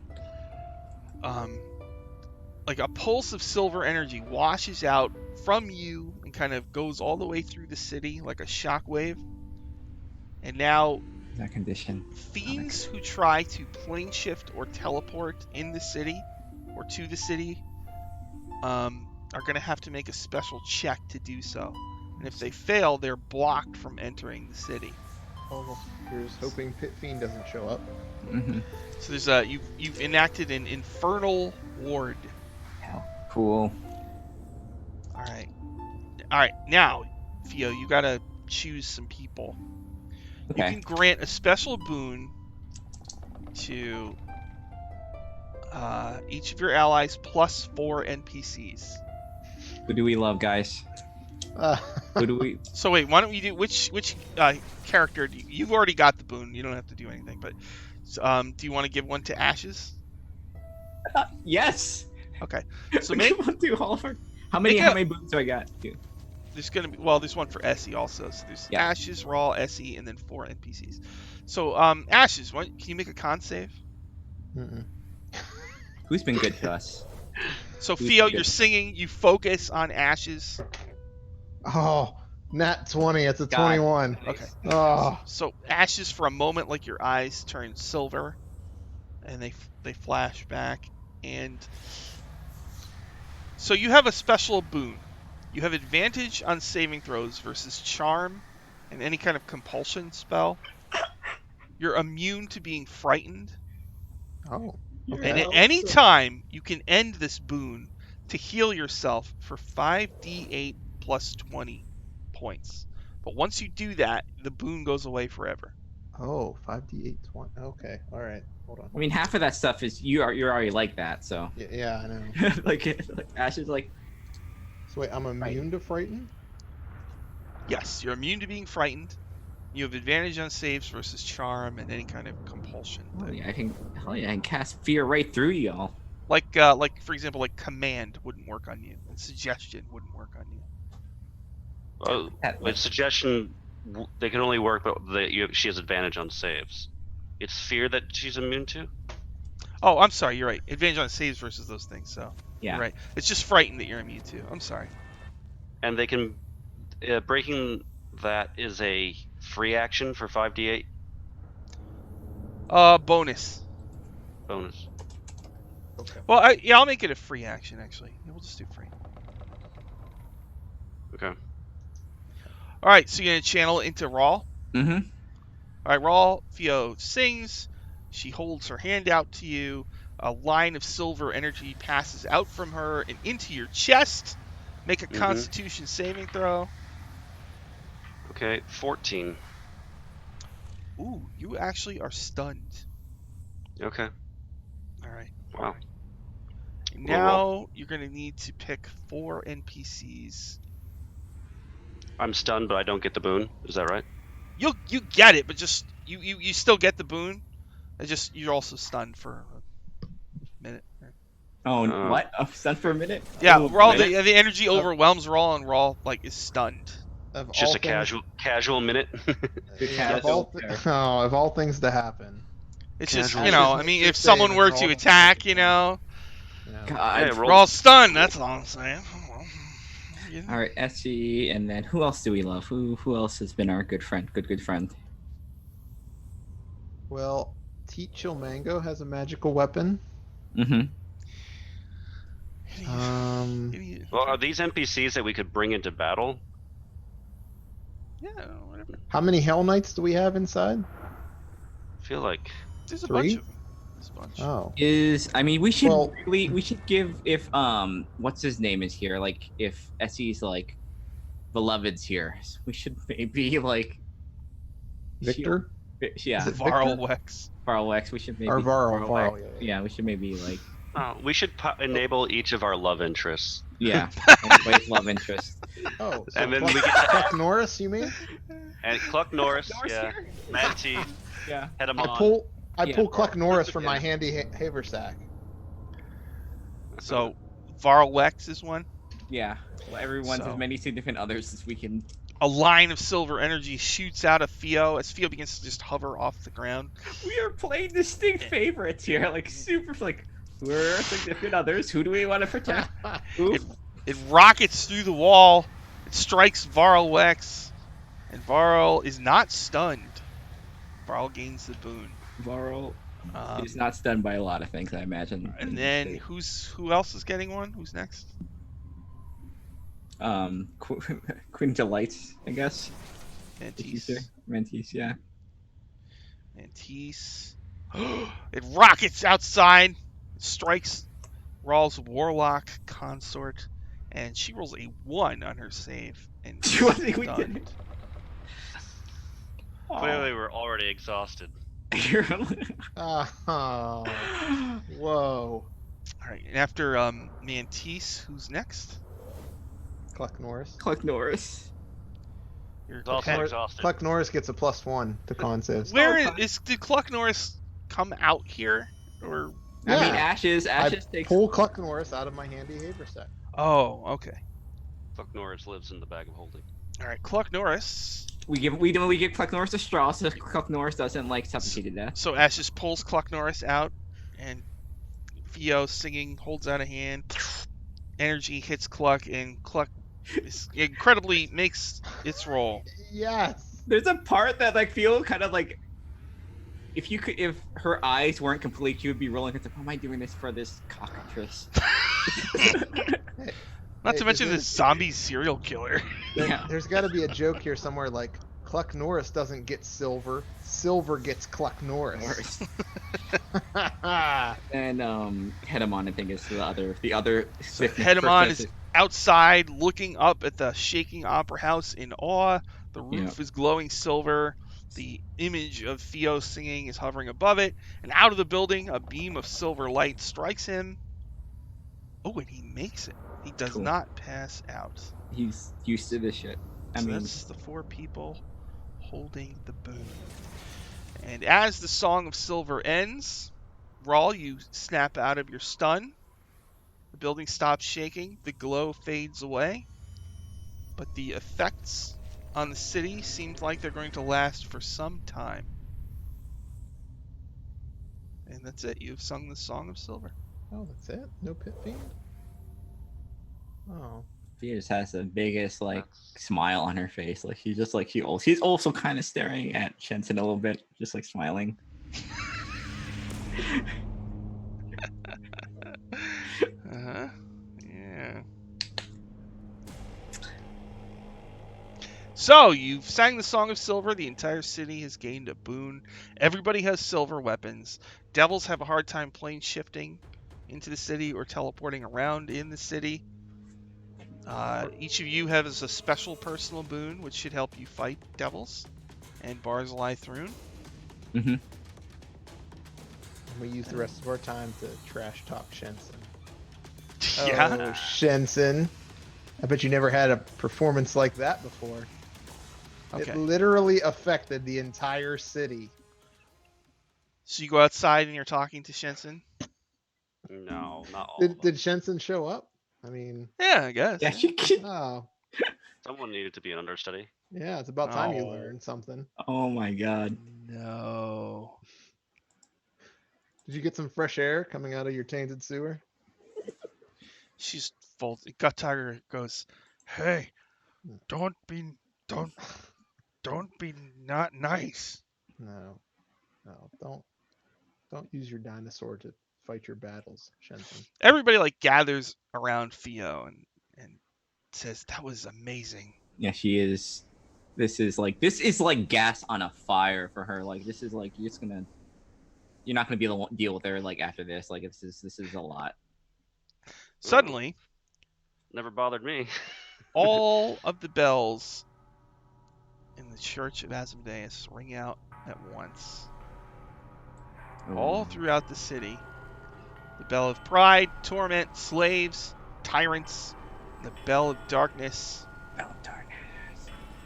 Like a pulse of silver energy washes out from you and kind of goes all the way through the city like a shockwave. And now That condition. fiends who try to plane shift or teleport in the city or to the city are going to have to make a special check to do so. And if they fail, they're blocked from entering the city. Oh, here's hoping Pit Fiend doesn't show up. Mm-hmm. So there's you've enacted an infernal ward. Hell, cool. All right. Now, Theo, you got to choose some people. Okay. You can grant a special boon to each of your allies plus 4 NPCs. Who do we love, guys? Who do we? So wait, why don't we do which character? You've already got the boon. You don't have to do anything. But do you want to give one to Ashes? Yes. Okay. So We make will do all of our. How many boots do I got? Dude. there's gonna be there's one for Essie also. So there's Yeah. Ashes, Raw, Essie, and then 4 NPCs. So Ashes, can you make a con save? Mm-mm. Who's been good to us? So Who's Theo, good? you're singing. You focus on Ashes. Oh, nat 20. It's a God. 21. Okay. Oh, So Ashes, for a moment, like your eyes turn silver, and they flash back, and so you have a special boon. You have advantage on saving throws versus charm and any kind of compulsion spell. You're immune to being frightened, oh. You're and at awesome. any time you can end this boon to heal yourself for 5d8 plus 20 points. But once you do that, the boon goes away forever. Oh, 5d8 20. Okay, all right. Hold on. I mean, half of that stuff is you're already like that, so Yeah, I know. like Ash is like So wait, I'm immune to frighten? Yes, you're immune to being frightened. You have advantage on saves versus charm and any kind of compulsion. hell yeah, I can cast fear right through y'all. Like for example, like command wouldn't work on you, and suggestion wouldn't work on you. With suggestion, they can only work, but she has advantage on saves. It's fear that she's immune to. Oh, I'm sorry, you're right. Advantage on saves versus those things. So Yeah. you're right. It's just frightened that you're immune to. I'm sorry. And they can breaking that is a free action for 5d8 Bonus. bonus. Okay. Well, I'll make it a free action actually. Yeah, we'll just do free. Okay. All right, so you're gonna channel it into Raw. Mm-hmm. All right, Raw. Theo sings. She holds her hand out to you. A line of silver energy passes out from her and into your chest. Make a Constitution saving throw. Okay, 14. Ooh, you actually are stunned. Okay. All right. Wow. Now you're going to need to pick 4 NPCs. I'm stunned, but I don't get the boon. Is that right? You get it, but just you still get the boon. You're also stunned for a minute. Oh, Uh, what? I'm stunned for a minute? Yeah, Oh, Rawl. boy. The energy overwhelms Rawl, and Rawl like is stunned. Of It's just all a things, casual minute. Good yeah, casual fair. of all things to happen. It's just, Casual. you Ashes know, I makes mean, her if save someone and were Rawl to doesn't attack, make you it know, Yeah. God. Yeah, roll. Rawl's stunned. That's all I'm saying. All right, SG, and then who else do we love? Who else has been our good friend? Good friend. Well, Teachel Mango has a magical weapon. Mm-hmm. Um, Well, are these NPCs that we could bring into battle? Yeah, whatever. how many Hell Knights do we have inside? I feel like There's a 3? bunch of them. There's a bunch. Oh, We should Well- we should give if what's his name is here, like if Essie's like beloved's here, we should maybe like Victor yeah, Is it Varl Victor? Wex. Varl X, we should maybe or Varl? Varl Varl, X. yeah. Yeah, we should maybe like we should enable each of our love interests. yeah, everybody's love interest. Oh, so And then Cluck, we get to Cluck Norris, you mean? And Cluck Norris, Norris yeah, here? Manteeth, Yeah. Hedamon. I Yeah. pull Cluck Norris from my Yeah. handy haversack. So, Varl Wex is one. Yeah. Well, everyone's So- as many significant others as we can. A line of silver energy shoots out of Theo as Theo begins to just hover off the ground. We are playing distinct favorites here, like super like who are our significant others? Who do we want to protect? Oof. It rockets through the wall. It strikes Varl Wex, and Varl is not stunned. Varl gains the boon. Varl Um, is not stunned by a lot of things, I imagine. and then who else is getting one? Who's next? Queen Delights, I guess. Mantis. Mantis, yeah. Mantis. It rockets outside, strikes Rawl's warlock consort, and she rolls a 1 on her save. And She wasn't we stunned. did. Clearly, we're already exhausted. Oh, whoa. All right, and after Mantis, who's next? Cluck Norris. Cluck Norris. You're Also okay. exhausted. Cluck Norris gets a +1 to con saves. Where Oh, did Cluck Norris come out here, or? Yeah. I mean, Ashes I takes. pull Cluck Norris out of my handy haversack. Oh, okay. Cluck Norris lives in the bag of holding. All right, Cluck Norris. We give Cluck Norris a straw, so Cluck Norris doesn't like suffocate to death. So Ash just pulls Cluck Norris out, and Theo singing holds out a hand. Energy hits Cluck, and Cluck incredibly makes its roll. Yes. There's a part that like feel kind of like if her eyes weren't complete, you would be rolling. It's like, why am I doing this for this cockatrice? Not to Hey, mention is this zombie serial killer. Yeah. There's got to be a joke here somewhere like Cluck Norris doesn't get silver. Silver gets Cluck Norris. And Hedamon, I think, is the other. So Hedamon is outside looking up at the shaking opera house in awe. The roof is glowing silver. The image of Theo singing is hovering above it. And out of the building, a beam of silver light strikes him. Oh, and he makes it. He does Cool. not pass out. He's used to this shit. I So mean, that's the 4 people holding the boon. And as the Song of Silver ends, Rawl, you snap out of your stun. The building stops shaking. The glow fades away. But the effects on the city seems like they're going to last for some time. And that's it. You've sung the Song of Silver. Oh, that's it? No pit fiend? Oh. she just has the biggest like That's- smile on her face. Like she's also kind of staring at Shenson a little bit, just like smiling. Uh-huh. Yeah. So, you've sang the Song of Silver. The entire city has gained a boon. Everybody has silver weapons. Devils have a hard time plane shifting into the city or teleporting around in the city. Each of you has a special personal boon, which should help you fight devils and Barzillai Thrune. Mm-hmm. We use the rest of our time to trash talk Shenson. Yeah. Oh, Shenson. I bet you never had a performance like that before. Okay. It literally affected the entire city. So you go outside and you're talking to Shenson. No, not all Did of did them. Shenson show up? I mean, Yeah, I guess. Yeah, Yeah. she could. oh Someone needed to be an understudy. yeah, it's about time you No. learned something. Oh my god. No. Did you get some fresh air coming out of your tainted sewer? She's full. Gut Tiger goes, "Hey, don't be, don't, don't be not nice." No, no, don't use your dinosaur to fight your battles, Shenson. Everybody like gathers around Theo and says that was amazing. Yeah, she is. This is like gas on a fire for her. Like this is like you're not gonna be able to deal with her like after this. Like this is a lot. Suddenly, Never bothered me. all of the bells in the Church of Asmodeus ring out at once, all throughout the city. The bell of pride, torment, slaves, tyrants, the bell of darkness.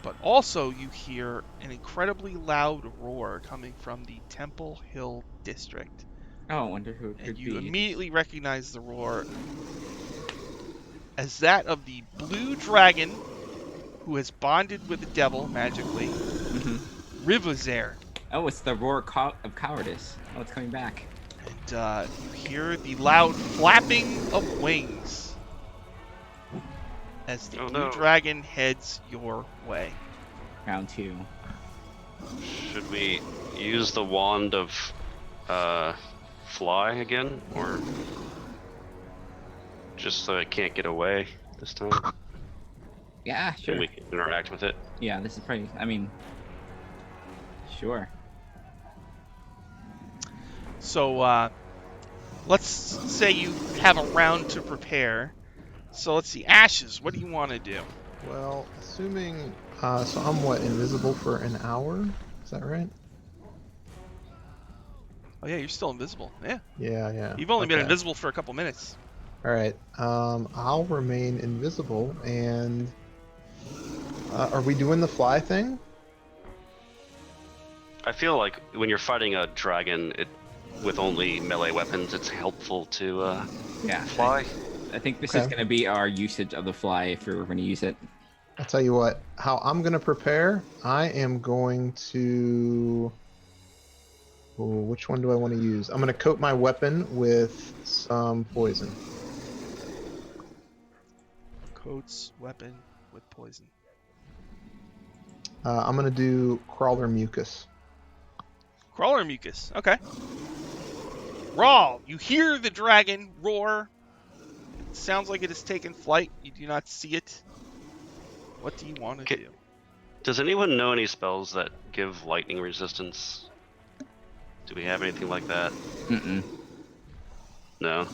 But also you hear an incredibly loud roar coming from the Temple Hill district. Oh, I wonder who it could And you be. immediately recognize the roar as that of the blue dragon who has bonded with the devil magically, Mm-hmm. Rivazer. Oh, it's the roar of cowardice. Oh, it's coming back. And you hear the loud flapping of wings as the Oh, blue no. dragon heads your way. Round 2. Should we use the wand of fly again, or just so it can't get away this time? Yeah, sure. And we can interact with it. Yeah, this is pretty. I mean, sure. So let's say you have a round to prepare. So let's see, Ashes, what do you want to do? Well, assuming so I'm invisible for an hour? Is that right? Oh yeah, you're still invisible. Yeah, Yeah. you've only been Okay. invisible for a couple minutes. All right. I'll remain invisible, and are we doing the fly thing? I feel like when you're fighting a dragon, with only melee weapons, it's helpful to Yeah. fly. I think this is Okay. going to be our usage of the fly if we're going to use it. I'll tell you what. How I'm gonna prepare? I am going to. Oh, which one do I want to use? I'm gonna coat my weapon with some poison. Coats weapon with poison. I'm gonna do crawler mucus. Crawler mucus. Okay. Rawl, you hear the dragon roar. It sounds like it has taken flight. You do not see it. What do you want to Okay. do? Does anyone know any spells that give lightning resistance? Do we have anything like that? Mm-mm. No?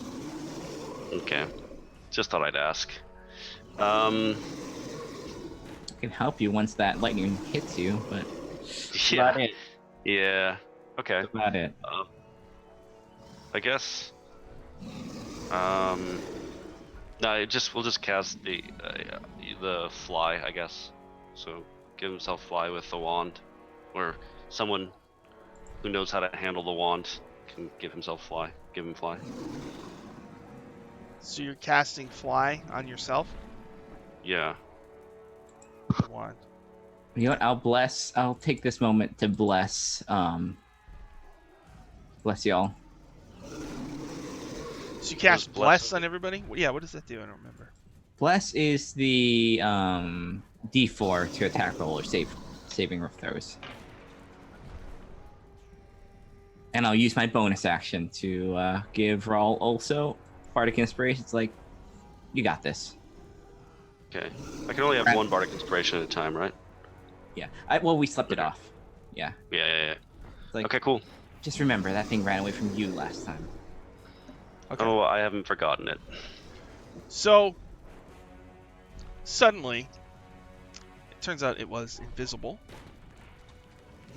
Okay. Just thought I'd ask. I can help you once that lightning hits you, but Yeah. about it. Yeah. Okay. That's about it. I guess. No, we'll just cast the fly, I guess. So give himself fly with the wand, or someone who knows how to handle the wand can give himself fly. Give him fly. So you're casting fly on yourself? Yeah. The wand. You know what? I'll take this moment to bless y'all. So you cast Does bless bless- on everybody? Yeah, what does that do? I don't remember. Bless is the D4 to attack roll or saving throws. And I'll use my bonus action to give Raul also Bardic Inspiration. It's like, you got this. Okay. I can only have Right. one bardic inspiration at a time, right? Yeah. We slept it off. Yeah. Yeah. It's like, Okay, cool. just remember, that thing ran away from you last time. Okay. Oh, I haven't forgotten it. So suddenly, it turns out it was invisible.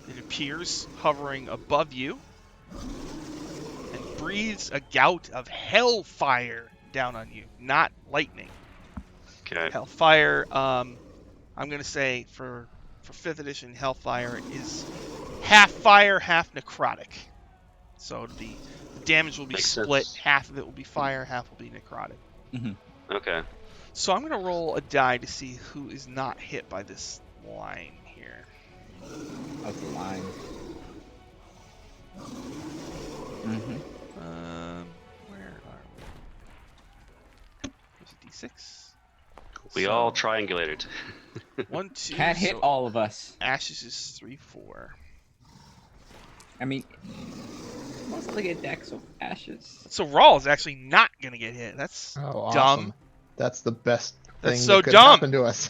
It appears hovering above you and breathes a gout of hellfire down on you, not lightning. Okay. Hellfire, I'm going to say for 5th edition, Hellfire is half fire, half necrotic. So the damage will be Makes split. sense. Half of it will be fire, half will be necrotic. Okay. So I'm gonna roll a die to see who is not hit by this line here. That's the line. Mm-hmm. Where are we? There's a d6. We So, all triangulated. 1, 2. Can't hit so all of us. Ashes is 3, 4. I mean, let's look at Dex of Ashes. So Rawl is actually not gonna get hit. That's Oh, dumb. awesome. That's the best That's thing so that could dumb. happen to us.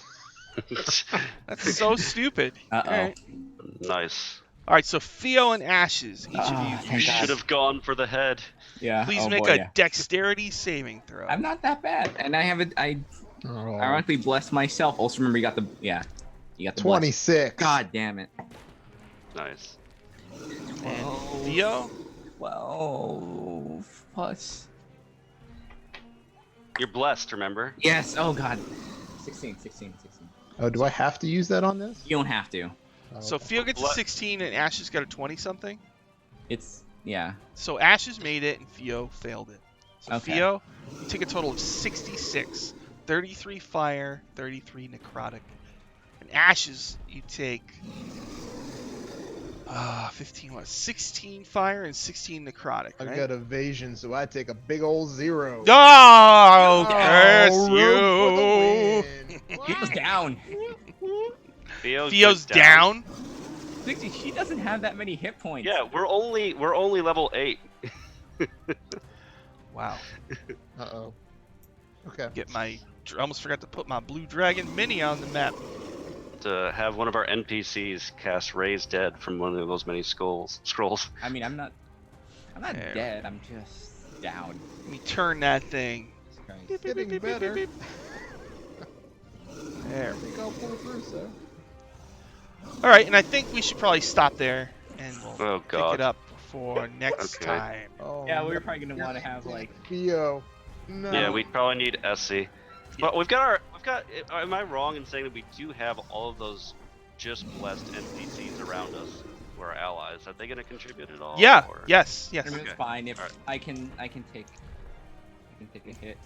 That's so stupid. Uh-oh. All right. Nice. All right. So Theo and Ashes, each of Oh, you, thank Should God. have gone for the head. Yeah. please oh make boy, a yeah. dexterity saving throw. I'm not that bad, and I have I Oh, ironically blessed myself. Also, remember you got the you got the bless. 26. God damn it. Nice. And Theo, 12 plus. You're blessed, remember? Yes. Oh God. 16. Oh, do I have to use that on this? You don't have to. Oh, so okay. Theo gets a What? 16 and Ashes got a 20 something. It's yeah. So Ashes made it and Theo failed it. So Okay. Theo, you take a total of 66, 33 fire, 33 necrotic. And Ashes, you take 16 fire and 16 necrotic. I Right? got evasion, so I take a big old 0. Oh, Oh, curse room you! for the win. He's down. Theo's down. 60. She doesn't have that many hit points. Yeah, we're only level 8. Wow. Uh-oh. Okay. Get my. I almost forgot to put my blue dragon mini on the map. To have one of our NPCs cast Raise Dead from one of those many scrolls. I mean, I'm not There. dead. I'm just down. Let me turn that thing. Christ. It's getting better. There. I think I'll pull through, sir. All right, and I think we should probably stop there, and we'll Oh pick god. it up for next Okay. time. Oh, Yeah, we no. were probably gonna want to have like. Theo. No. Yeah, we probably need SC. But we've got. Am I wrong in saying that we do have all of those just blessed NPCs around us who are allies? Are they going to contribute at all? Yeah. or- Yes. I mean, Yes. it's Okay. fine if Alright. I can take a hit.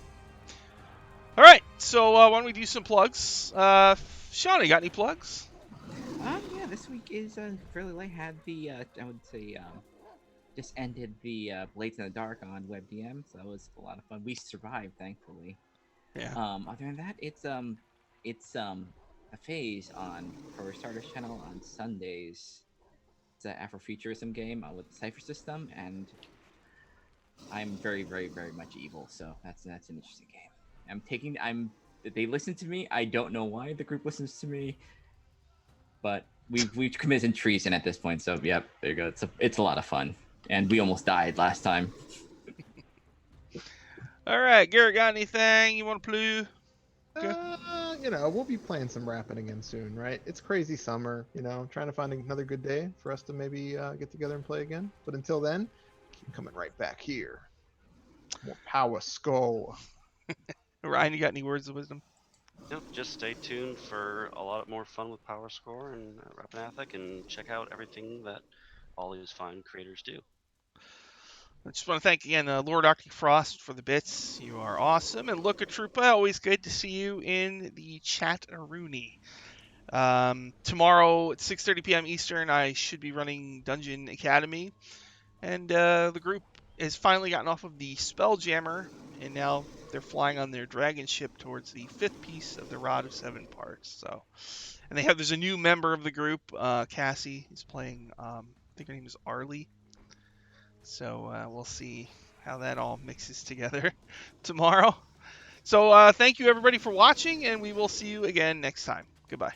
All right. So why don't we do some plugs? Sean, you got any plugs? Yeah, this week is fairly light. Had the I would say just ended the Blades in the Dark on WebDM, so that was a lot of fun. We survived, thankfully. Yeah. Other than that, it's a phase on for Starter's channel on Sundays. It's an Afrofuturism game with the Cipher system, and I'm very, very, very much evil, so that's an interesting game. They listen to me. I don't know why the group listens to me, but we've committed treason at this point. So yep, there you go. It's a lot of fun, and we almost died last time. All right, Garrett, got anything you want to plug? We'll be playing some rapping again soon, right? It's crazy summer, trying to find another good day for us to maybe get together and play again. But until then, keep coming right back here. More power skull. Ryan, you got any words of wisdom? Nope, just stay tuned for a lot more fun with Power Score and Rappanathic, and check out everything that all these fine creators do. I just want to thank again Lord Arctic Frost for the bits. You are awesome. And Luca Troopa, always good to see you in the chat Rooney. Tomorrow at 6:30 p.m. Eastern, I should be running Dungeon Academy. And the group has finally gotten off of the Spelljammer, and now they're flying on their dragon ship towards the 5th piece of the Rod of 7 Parts. So, and there's a new member of the group, Cassie, is playing. I think her name is Arlie. So we'll see how that all mixes together tomorrow. So thank you everybody for watching, and we will see you again next time. Goodbye.